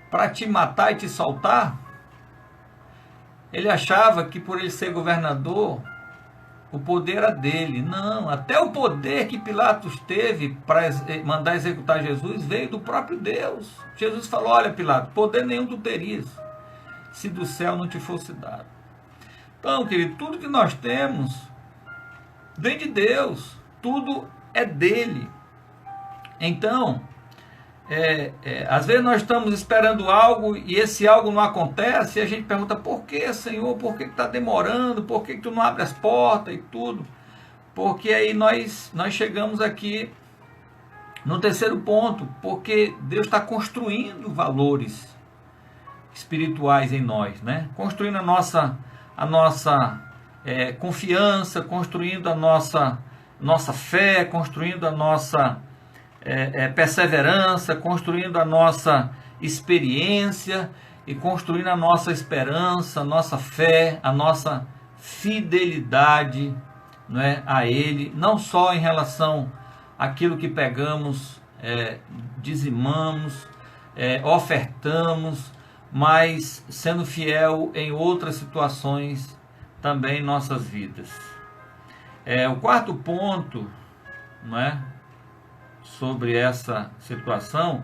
Speaker 1: para te matar e te soltar? Ele achava que por ele ser governador, o poder era dele. Não, até o poder que Pilatos teve para mandar executar Jesus veio do próprio Deus. Jesus falou: olha, Pilatos, poder nenhum tu terias se do céu não te fosse dado. Então, querido, tudo que nós temos vem de Deus, tudo é dele. Então, às vezes nós estamos esperando algo e esse algo não acontece, e a gente pergunta: por que, Senhor? Por que está demorando? Por que tu não abre as portas e tudo? Porque aí nós chegamos aqui no terceiro ponto, porque Deus está construindo valores espirituais em nós, né? Construindo a nossa confiança, construindo a nossa fé, construindo a nossa perseverança, construindo a nossa experiência e construindo a nossa esperança, a nossa fé, a nossa fidelidade, não é, a Ele, não só em relação àquilo que pegamos, dizimamos, ofertamos, mas sendo fiel em outras situações também em nossas vidas. O quarto ponto, não é, sobre essa situação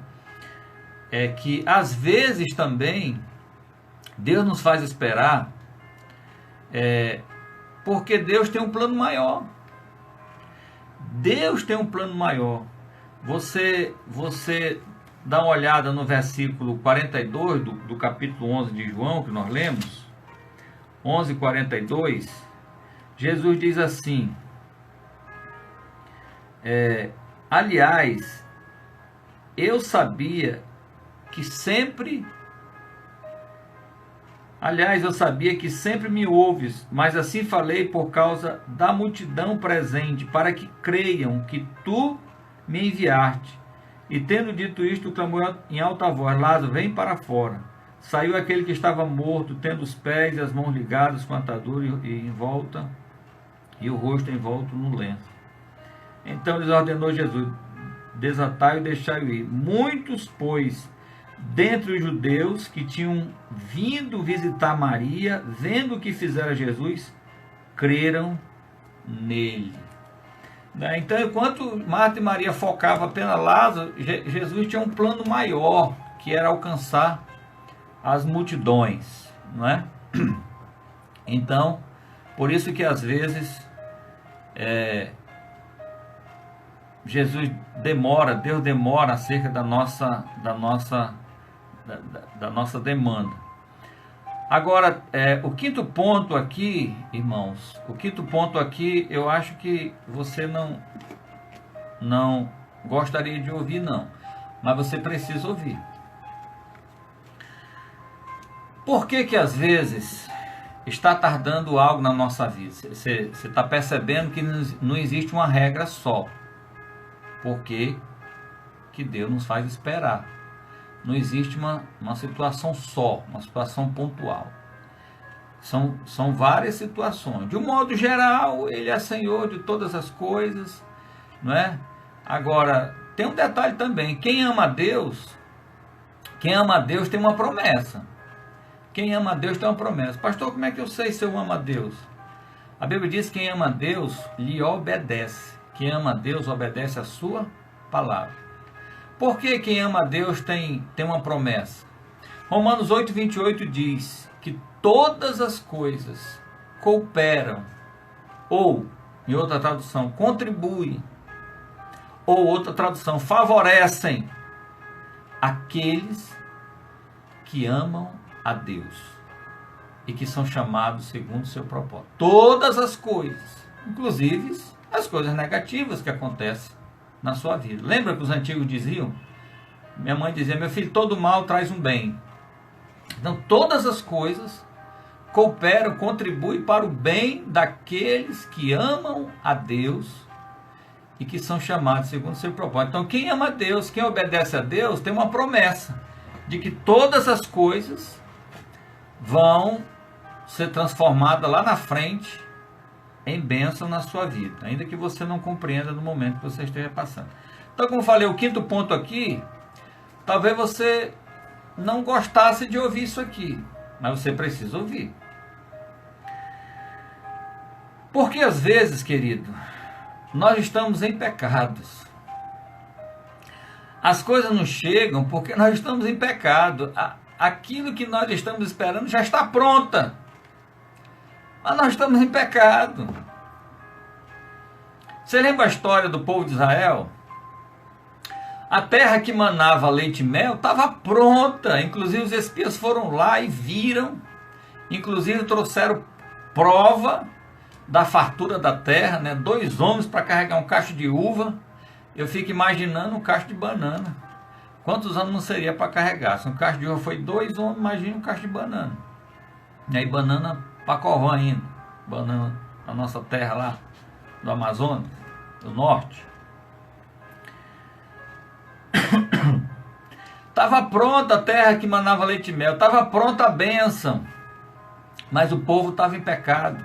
Speaker 1: é que às vezes também Deus nos faz esperar, porque Deus tem um plano maior. Deus tem um plano maior. Você dá uma olhada no versículo 42 do capítulo 11 de João, que nós lemos, 11:42, Jesus diz assim: aliás, eu sabia que sempre me ouves, mas assim falei por causa da multidão presente, para que creiam que tu me enviaste. E tendo dito isto, clamou em alta voz: Lázaro, vem para fora. Saiu aquele que estava morto, tendo os pés e as mãos ligados com atadura em volta, e o rosto envolto no lenço. Então lhes ordenou Jesus: desatai e deixai-o ir. Muitos, pois, dentre os judeus que tinham vindo visitar Maria, vendo o que fizera Jesus, creram nele. Então, enquanto Marta e Maria focavam apenas Lázaro, Jesus tinha um plano maior, que era alcançar as multidões, não é? Então, por isso que às vezes Deus demora acerca da nossa demanda. Agora, o quinto ponto aqui, irmãos, eu acho que você não gostaria de ouvir, não, mas você precisa ouvir. Por que às vezes está tardando algo na nossa vida? Você está percebendo que não existe uma regra só. Por que Deus nos faz esperar? Não existe uma situação só, uma situação pontual. São várias situações. De um modo geral, Ele é Senhor de todas as coisas, não é? Agora, tem um detalhe também. Quem ama a Deus tem uma promessa. Quem ama a Deus tem uma promessa. Pastor, como é que eu sei se eu amo a Deus? A Bíblia diz que quem ama a Deus lhe obedece. Quem ama a Deus obedece a sua palavra. Por que quem ama a Deus tem uma promessa? Romanos 8:28 diz que todas as coisas cooperam, ou, em outra tradução, contribuem, ou outra tradução, favorecem aqueles que amam a Deus e que são chamados segundo o seu propósito. Todas as coisas, inclusive as coisas negativas que acontecem na sua vida. Lembra que os antigos diziam? Minha mãe dizia: meu filho, todo mal traz um bem. Então todas as coisas cooperam, contribuem para o bem daqueles que amam a Deus e que são chamados segundo o seu propósito. Então quem ama a Deus, quem obedece a Deus, tem uma promessa de que todas as coisas vão ser transformadas lá na frente em bênção na sua vida, ainda que você não compreenda no momento que você esteja passando. Então, como eu falei, o quinto ponto aqui, talvez você não gostasse de ouvir isso aqui, mas você precisa ouvir. Porque às vezes, querido, nós estamos em pecados. As coisas não chegam porque nós estamos em pecado. Aquilo que nós estamos esperando já está pronta. Mas nós estamos em pecado. Você lembra a história do povo de Israel? A terra que manava leite e mel estava pronta. Inclusive os espias foram lá e viram. Inclusive trouxeram prova da fartura da terra, né? 2 homens para carregar um cacho de uva. Eu fico imaginando um cacho de banana. Quantos anos não seria para carregar? Se um cacho de uva foi 2 homens, imagine um cacho de banana. E aí banana Pacovã ainda. Banana na nossa terra lá do Amazonas, do norte. Estava pronta a terra que manava leite e mel. Estava pronta a bênção. Mas o povo estava em pecado.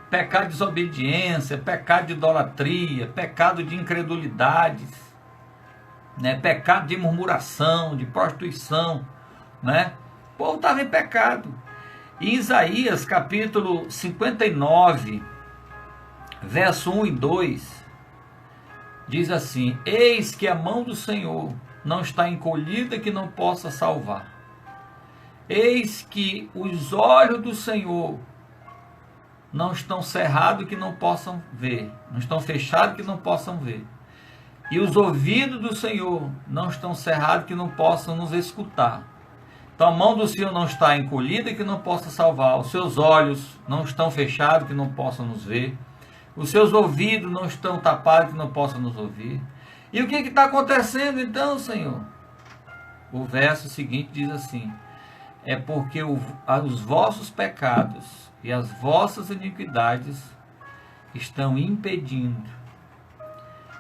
Speaker 1: Pecado de desobediência, pecado de idolatria, pecado de incredulidades, né? Pecado de murmuração, de prostituição, né? O povo estava em pecado. Em Isaías capítulo 59, verso 1 e 2, diz assim: eis que a mão do Senhor não está encolhida que não possa salvar. Eis que os olhos do Senhor não estão cerrados que não possam ver, não estão fechados que não possam ver. E os ouvidos do Senhor não estão cerrados que não possam nos escutar. Então a mão do Senhor não está encolhida que não possa salvar. Os seus olhos não estão fechados que não possam nos ver. Os seus ouvidos não estão tapados que não possam nos ouvir. E o que está acontecendo então, Senhor? O verso seguinte diz assim: é porque os vossos pecados e as vossas iniquidades estão impedindo,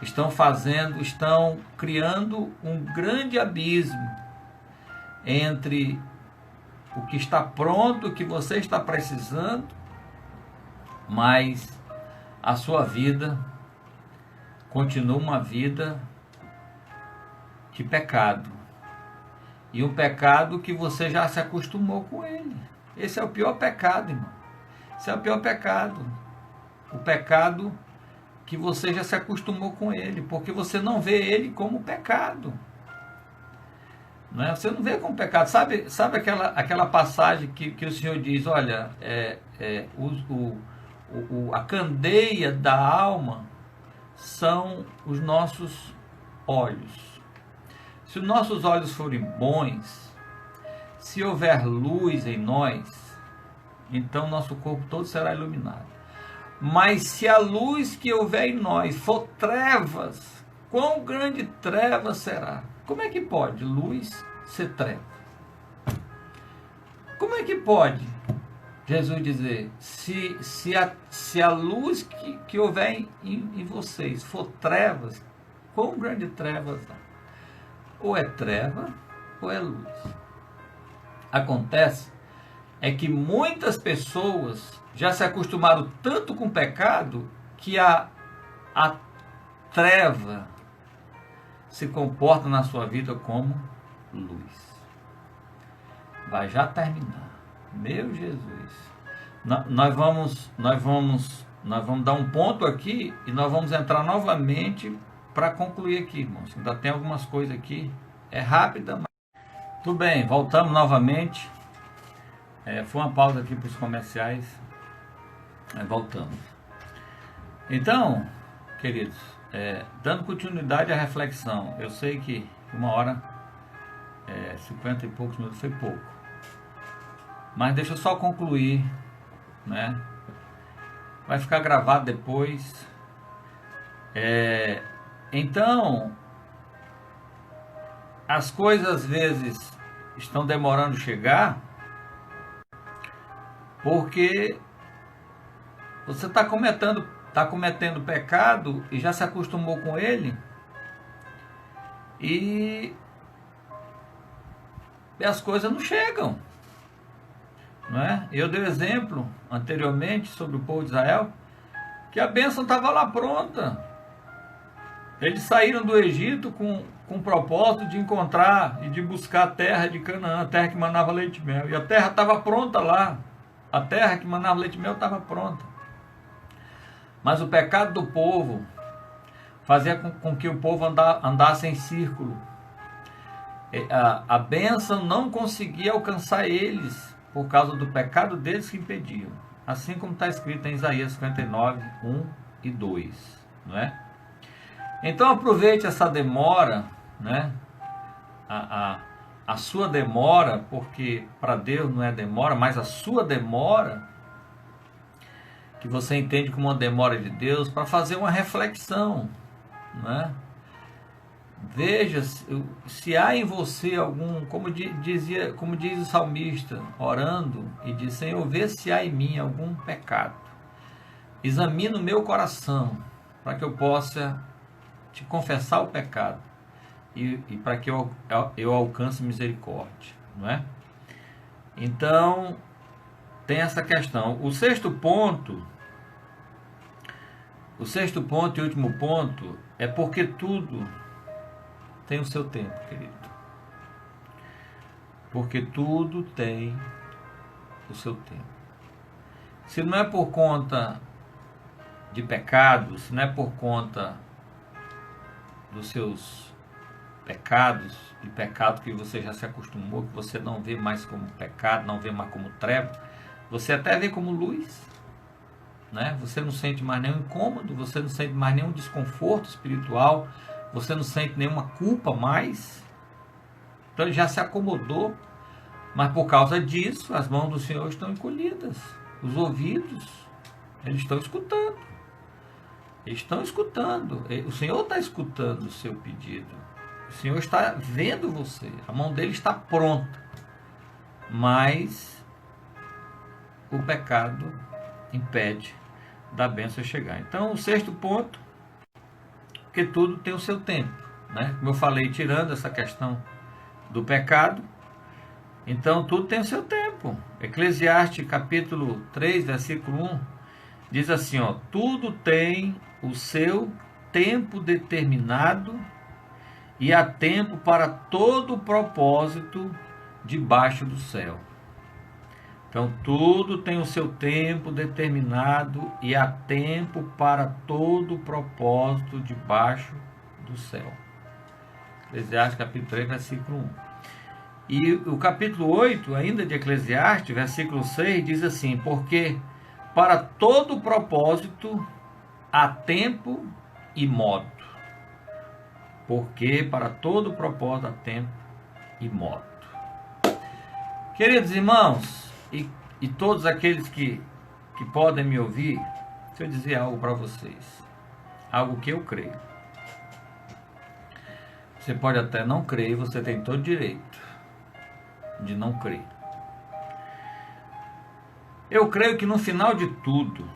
Speaker 1: estão criando um grande abismo entre o que está pronto, o que você está precisando, mas a sua vida continua uma vida de pecado. E um pecado que você já se acostumou com ele. Esse é o pior pecado, irmão. Esse é o pior pecado. O pecado que você já se acostumou com ele, porque você não vê ele como pecado. Não é? Você não vê como pecado. Sabe aquela passagem que o Senhor diz, olha, a candeia da alma são os nossos olhos. Se os nossos olhos forem bons, se houver luz em nós, então nosso corpo todo será iluminado. Mas se a luz que houver em nós for trevas, quão grande treva será? Como é que pode luz ser treva? Como é que pode Jesus dizer, se a luz que houver em vocês for trevas, quão grande trevas há? Ou é treva, ou é luz. Acontece é que muitas pessoas já se acostumaram tanto com o pecado que a treva se comporta na sua vida como luz. Vai já terminar. Meu Jesus. Nós vamos dar um ponto aqui e nós vamos entrar novamente para concluir aqui, irmãos. Ainda tem algumas coisas aqui. É rápida, mas... Tudo bem, voltamos novamente. Foi uma pausa aqui para os comerciais. Voltamos. Então, queridos, dando continuidade à reflexão, eu sei que 1h, 50 e poucos minutos foi pouco. Mas deixa eu só concluir, né? Vai ficar gravado depois. Então, as coisas às vezes estão demorando a chegar porque você está cometendo pecado e já se acostumou com ele e as coisas não chegam, não é? Eu dei exemplo anteriormente sobre o povo de Israel que a bênção estava lá pronta. Eles saíram do Egito com o propósito de encontrar e de buscar a terra de Canaã, a terra que manava leite e mel. E a terra estava pronta lá. A terra que manava leite e mel estava pronta. Mas o pecado do povo fazia com que o povo andasse em círculo. A bênção não conseguia alcançar eles por causa do pecado deles que impediam. Assim como está escrito em Isaías 59, 1 e 2. Não é? Então aproveite essa demora, né? A sua demora, porque para Deus não é demora, mas a sua demora, que você entende como uma demora de Deus, para fazer uma reflexão, né? Veja se há em você algum, como diz o salmista, orando, e diz, Senhor, vê se há em mim algum pecado. Examina o meu coração, para que eu possa te confessar o pecado e para que eu alcance misericórdia, não é? Então, tem essa questão. O sexto ponto e último ponto é porque tudo tem o seu tempo, querido. Porque tudo tem o seu tempo. Se não é por conta de pecado, se não é por conta dos seus pecados, de pecado que você já se acostumou, que você não vê mais como pecado, não vê mais como treva, você até vê como luz, né? Você não sente mais nenhum incômodo, você não sente mais nenhum desconforto espiritual, você não sente nenhuma culpa mais, então ele já se acomodou, mas por causa disso, as mãos do Senhor estão encolhidas, os ouvidos, eles estão escutando. Eles estão escutando, o Senhor está escutando o seu pedido, o Senhor está vendo você, a mão dele está pronta, mas o pecado impede da bênção chegar. Então, o sexto ponto, que tudo tem o seu tempo, né? Como eu falei, tirando essa questão do pecado, então tudo tem o seu tempo. Eclesiastes capítulo 3, versículo 1, diz assim, ó, tudo tem o seu tempo determinado e há tempo para todo o propósito debaixo do céu. Então, tudo tem o seu tempo determinado e há tempo para todo o propósito debaixo do céu. Eclesiastes capítulo 3, versículo 1. E o capítulo 8, ainda de Eclesiastes, versículo 6, diz assim: porque para todo o propósito há tempo e modo. Porque para todo o propósito há tempo e modo. Queridos irmãos, e todos aqueles que podem me ouvir, deixa eu dizer algo para vocês. Algo que eu creio. Você pode até não crer, você tem todo direito de não crer. Eu creio que no final de tudo,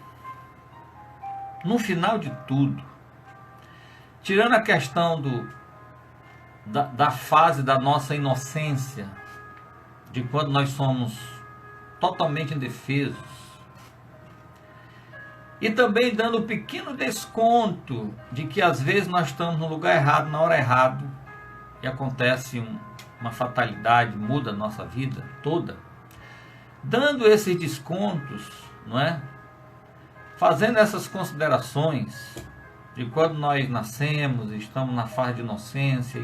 Speaker 1: tirando a questão da fase da nossa inocência, de quando nós somos totalmente indefesos, e também dando um pequeno desconto de que às vezes nós estamos no lugar errado, na hora errada, e acontece uma fatalidade, muda a nossa vida toda, dando esses descontos, não é? Fazendo essas considerações de quando nós nascemos, estamos na fase de inocência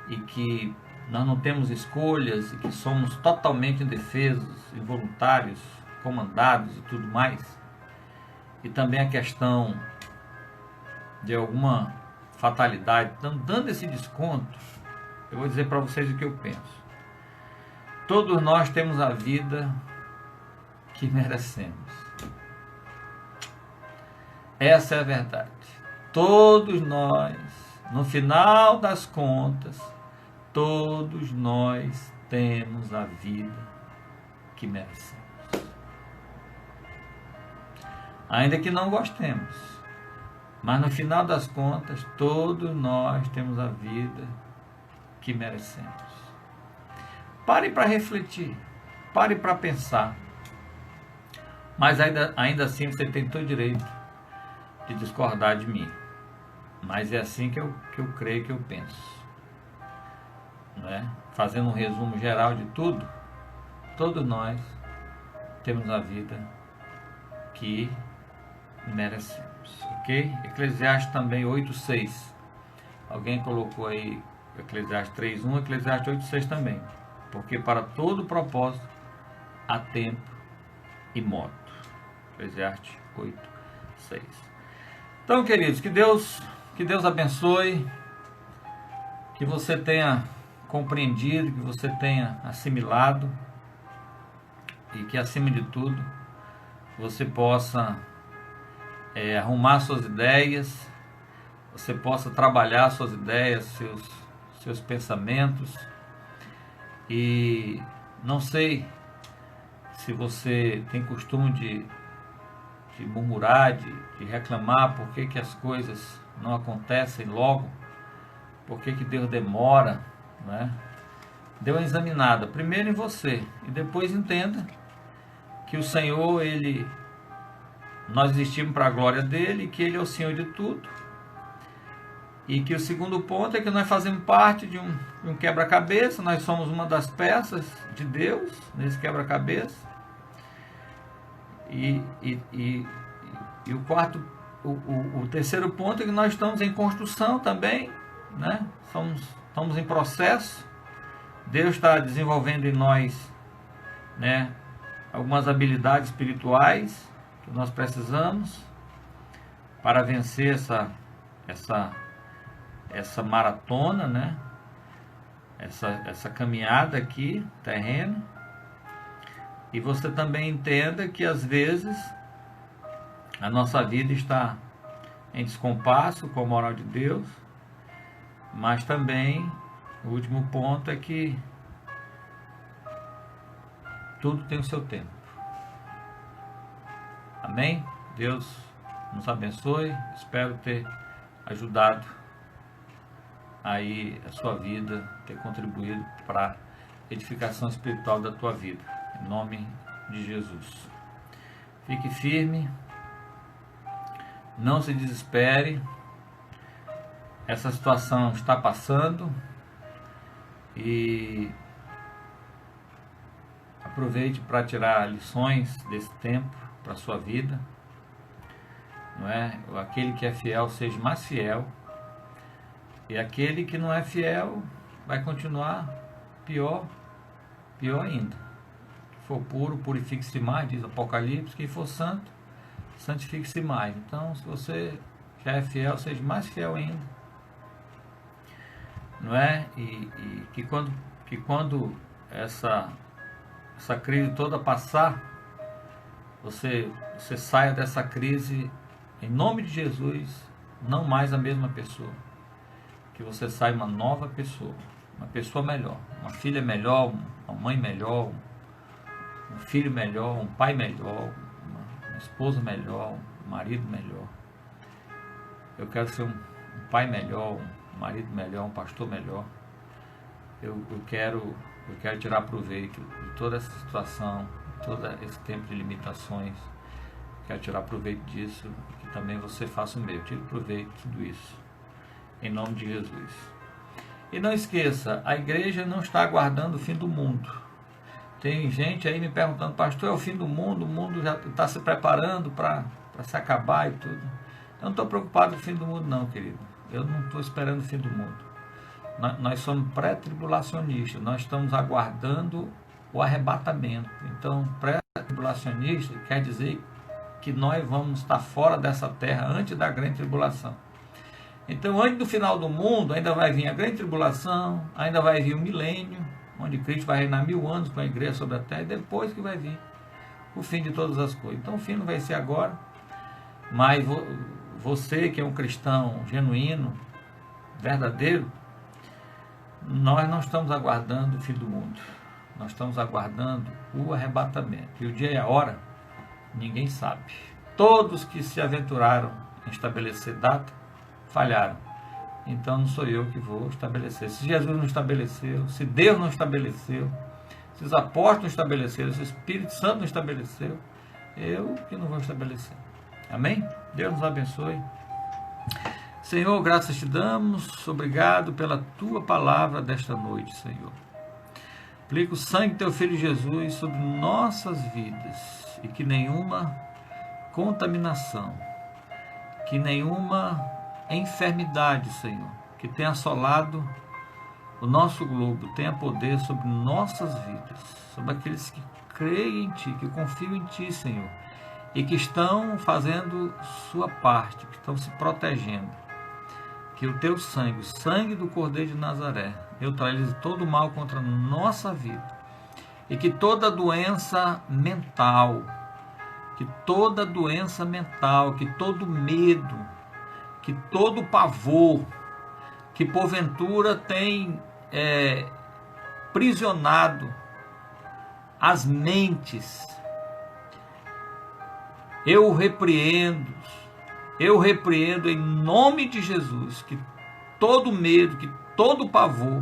Speaker 1: e que nós não temos escolhas e que somos totalmente indefesos, involuntários, comandados e tudo mais. E também a questão de alguma fatalidade, então, dando esse desconto, eu vou dizer para vocês o que eu penso. Todos nós temos a vida que merecemos. Essa é a verdade. Todos nós, no final das contas, todos nós temos a vida que merecemos. Ainda que não gostemos, mas no final das contas, todos nós temos a vida que merecemos. Pare para refletir, pare para pensar. Mas ainda assim você tem todo o direito de discordar de mim. Mas é assim que eu creio, que eu penso. Não é? Fazendo um resumo geral de tudo, todos nós temos a vida que merecemos, ok? Eclesiastes também 8:6. Alguém colocou aí Eclesiastes 3:1, Eclesiastes 8:6 também. Porque para todo propósito há tempo e modo. Eclesiastes 8:6. Então, queridos, que Deus abençoe, que você tenha compreendido, que você tenha assimilado e que, acima de tudo, você possa arrumar suas ideias, você possa trabalhar suas ideias, seus pensamentos. E não sei se você tem costume de murmurar, de reclamar por que as coisas não acontecem logo, por que Deus demora, né? Dê uma examinada primeiro em você e depois entenda que o Senhor, nós existimos para a glória dele, que ele é o Senhor de tudo, e que o segundo ponto é que nós fazemos parte de um quebra-cabeça, nós somos uma das peças de Deus nesse quebra-cabeça. E o quarto, o terceiro ponto é que nós estamos em construção também, né? Estamos em processo. Deus está desenvolvendo em nós, né, algumas habilidades espirituais que nós precisamos para vencer essa maratona, né? Essa caminhada aqui, terreno. E você também entenda que às vezes a nossa vida está em descompasso com a moral de Deus, mas também o último ponto é que tudo tem o seu tempo. Amém? Deus nos abençoe. Espero ter ajudado aí a sua vida, ter contribuído para a edificação espiritual da tua vida. Em nome de Jesus. Fique firme. Não se desespere. essa situação está passando e aproveite para tirar lições desse tempo para a sua vida, não é? Aquele que é fiel seja mais fiel, e aquele que não é fiel vai continuar pior ainda. Que for puro, purifique-se mais, diz Apocalipse. Quem for santo, santifique-se mais. Então, se você já é fiel, seja mais fiel ainda, não é? E que quando essa crise toda passar, você saia dessa crise em nome de Jesus, não mais a mesma pessoa. Que você saia uma nova pessoa, uma pessoa melhor, uma filha melhor, uma mãe melhor, um filho melhor, um pai melhor, uma esposa melhor, um marido melhor. Eu quero ser um pai melhor, um marido melhor, um pastor melhor. Eu quero tirar proveito de toda essa situação, de todo esse tempo de limitações. Quero tirar proveito disso e que também você faça o mesmo. Tire proveito de tudo isso, em nome de Jesus. E não esqueça, a igreja não está aguardando o fim do mundo. Tem gente aí me perguntando, pastor, é o fim do mundo? O mundo já está se preparando para se acabar e tudo. Eu não estou preocupado com o fim do mundo não, querido. Eu não estou esperando o fim do mundo. Nós somos pré-tribulacionistas, nós estamos aguardando o arrebatamento. Então, pré-tribulacionista quer dizer que nós vamos estar fora dessa terra antes da grande tribulação. Então, antes do final do mundo, ainda vai vir a grande tribulação, ainda vai vir o milênio, onde Cristo vai reinar 1000 anos com a igreja sobre a terra, e depois que vai vir o fim de todas as coisas. Então, o fim não vai ser agora, mas você que é um cristão genuíno, verdadeiro, nós não estamos aguardando o fim do mundo, nós estamos aguardando o arrebatamento. E o dia e a hora, ninguém sabe. Todos que se aventuraram em estabelecer data, falharam. Então não sou eu que vou estabelecer. Se Jesus não estabeleceu, se Deus não estabeleceu, se os apóstolos não estabeleceram, se o Espírito Santo não estabeleceu, eu que não vou estabelecer. Amém? Deus nos abençoe. Senhor, graças te damos, obrigado pela tua palavra desta noite, Senhor. Aplica o sangue do teu Filho Jesus sobre nossas vidas e que nenhuma contaminação, que nenhuma enfermidade, Senhor, que tenha assolado o nosso globo, tenha poder sobre nossas vidas, sobre aqueles que creem em Ti, que confiam em Ti, Senhor, e que estão fazendo sua parte, que estão se protegendo. Que o Teu sangue, o sangue do Cordeiro de Nazaré, neutralize todo o mal contra a nossa vida, e que toda doença mental, que todo medo, que todo pavor, que porventura tem prisionado as mentes, eu repreendo em nome de Jesus, que todo medo, que todo pavor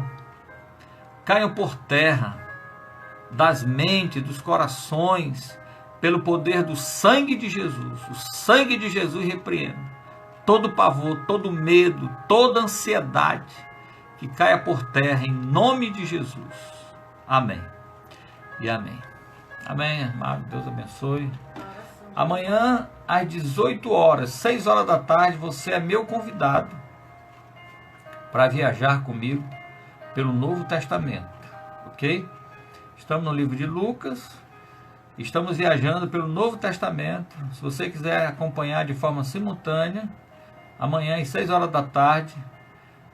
Speaker 1: caiam por terra das mentes, dos corações, pelo poder do sangue de Jesus. O sangue de Jesus repreende todo pavor, todo medo, toda ansiedade, que caia por terra em nome de Jesus. Amém e amém. Amém, amado. Deus abençoe. Amanhã, às 18 horas, 6 horas da tarde, você é meu convidado para viajar comigo pelo Novo Testamento, ok? Estamos no livro de Lucas, estamos viajando pelo Novo Testamento. Se você quiser acompanhar de forma simultânea, amanhã, às 6 horas da tarde,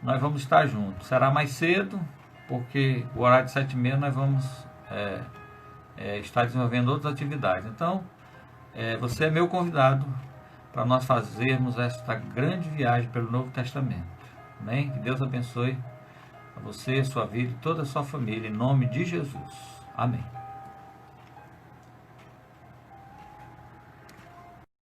Speaker 1: nós vamos estar juntos. Será mais cedo, porque o horário de 7h30 nós vamos estar desenvolvendo outras atividades. Então, você é meu convidado para nós fazermos esta grande viagem pelo Novo Testamento. Amém? Que Deus abençoe a você, a sua vida e toda a sua família, em nome de Jesus. Amém.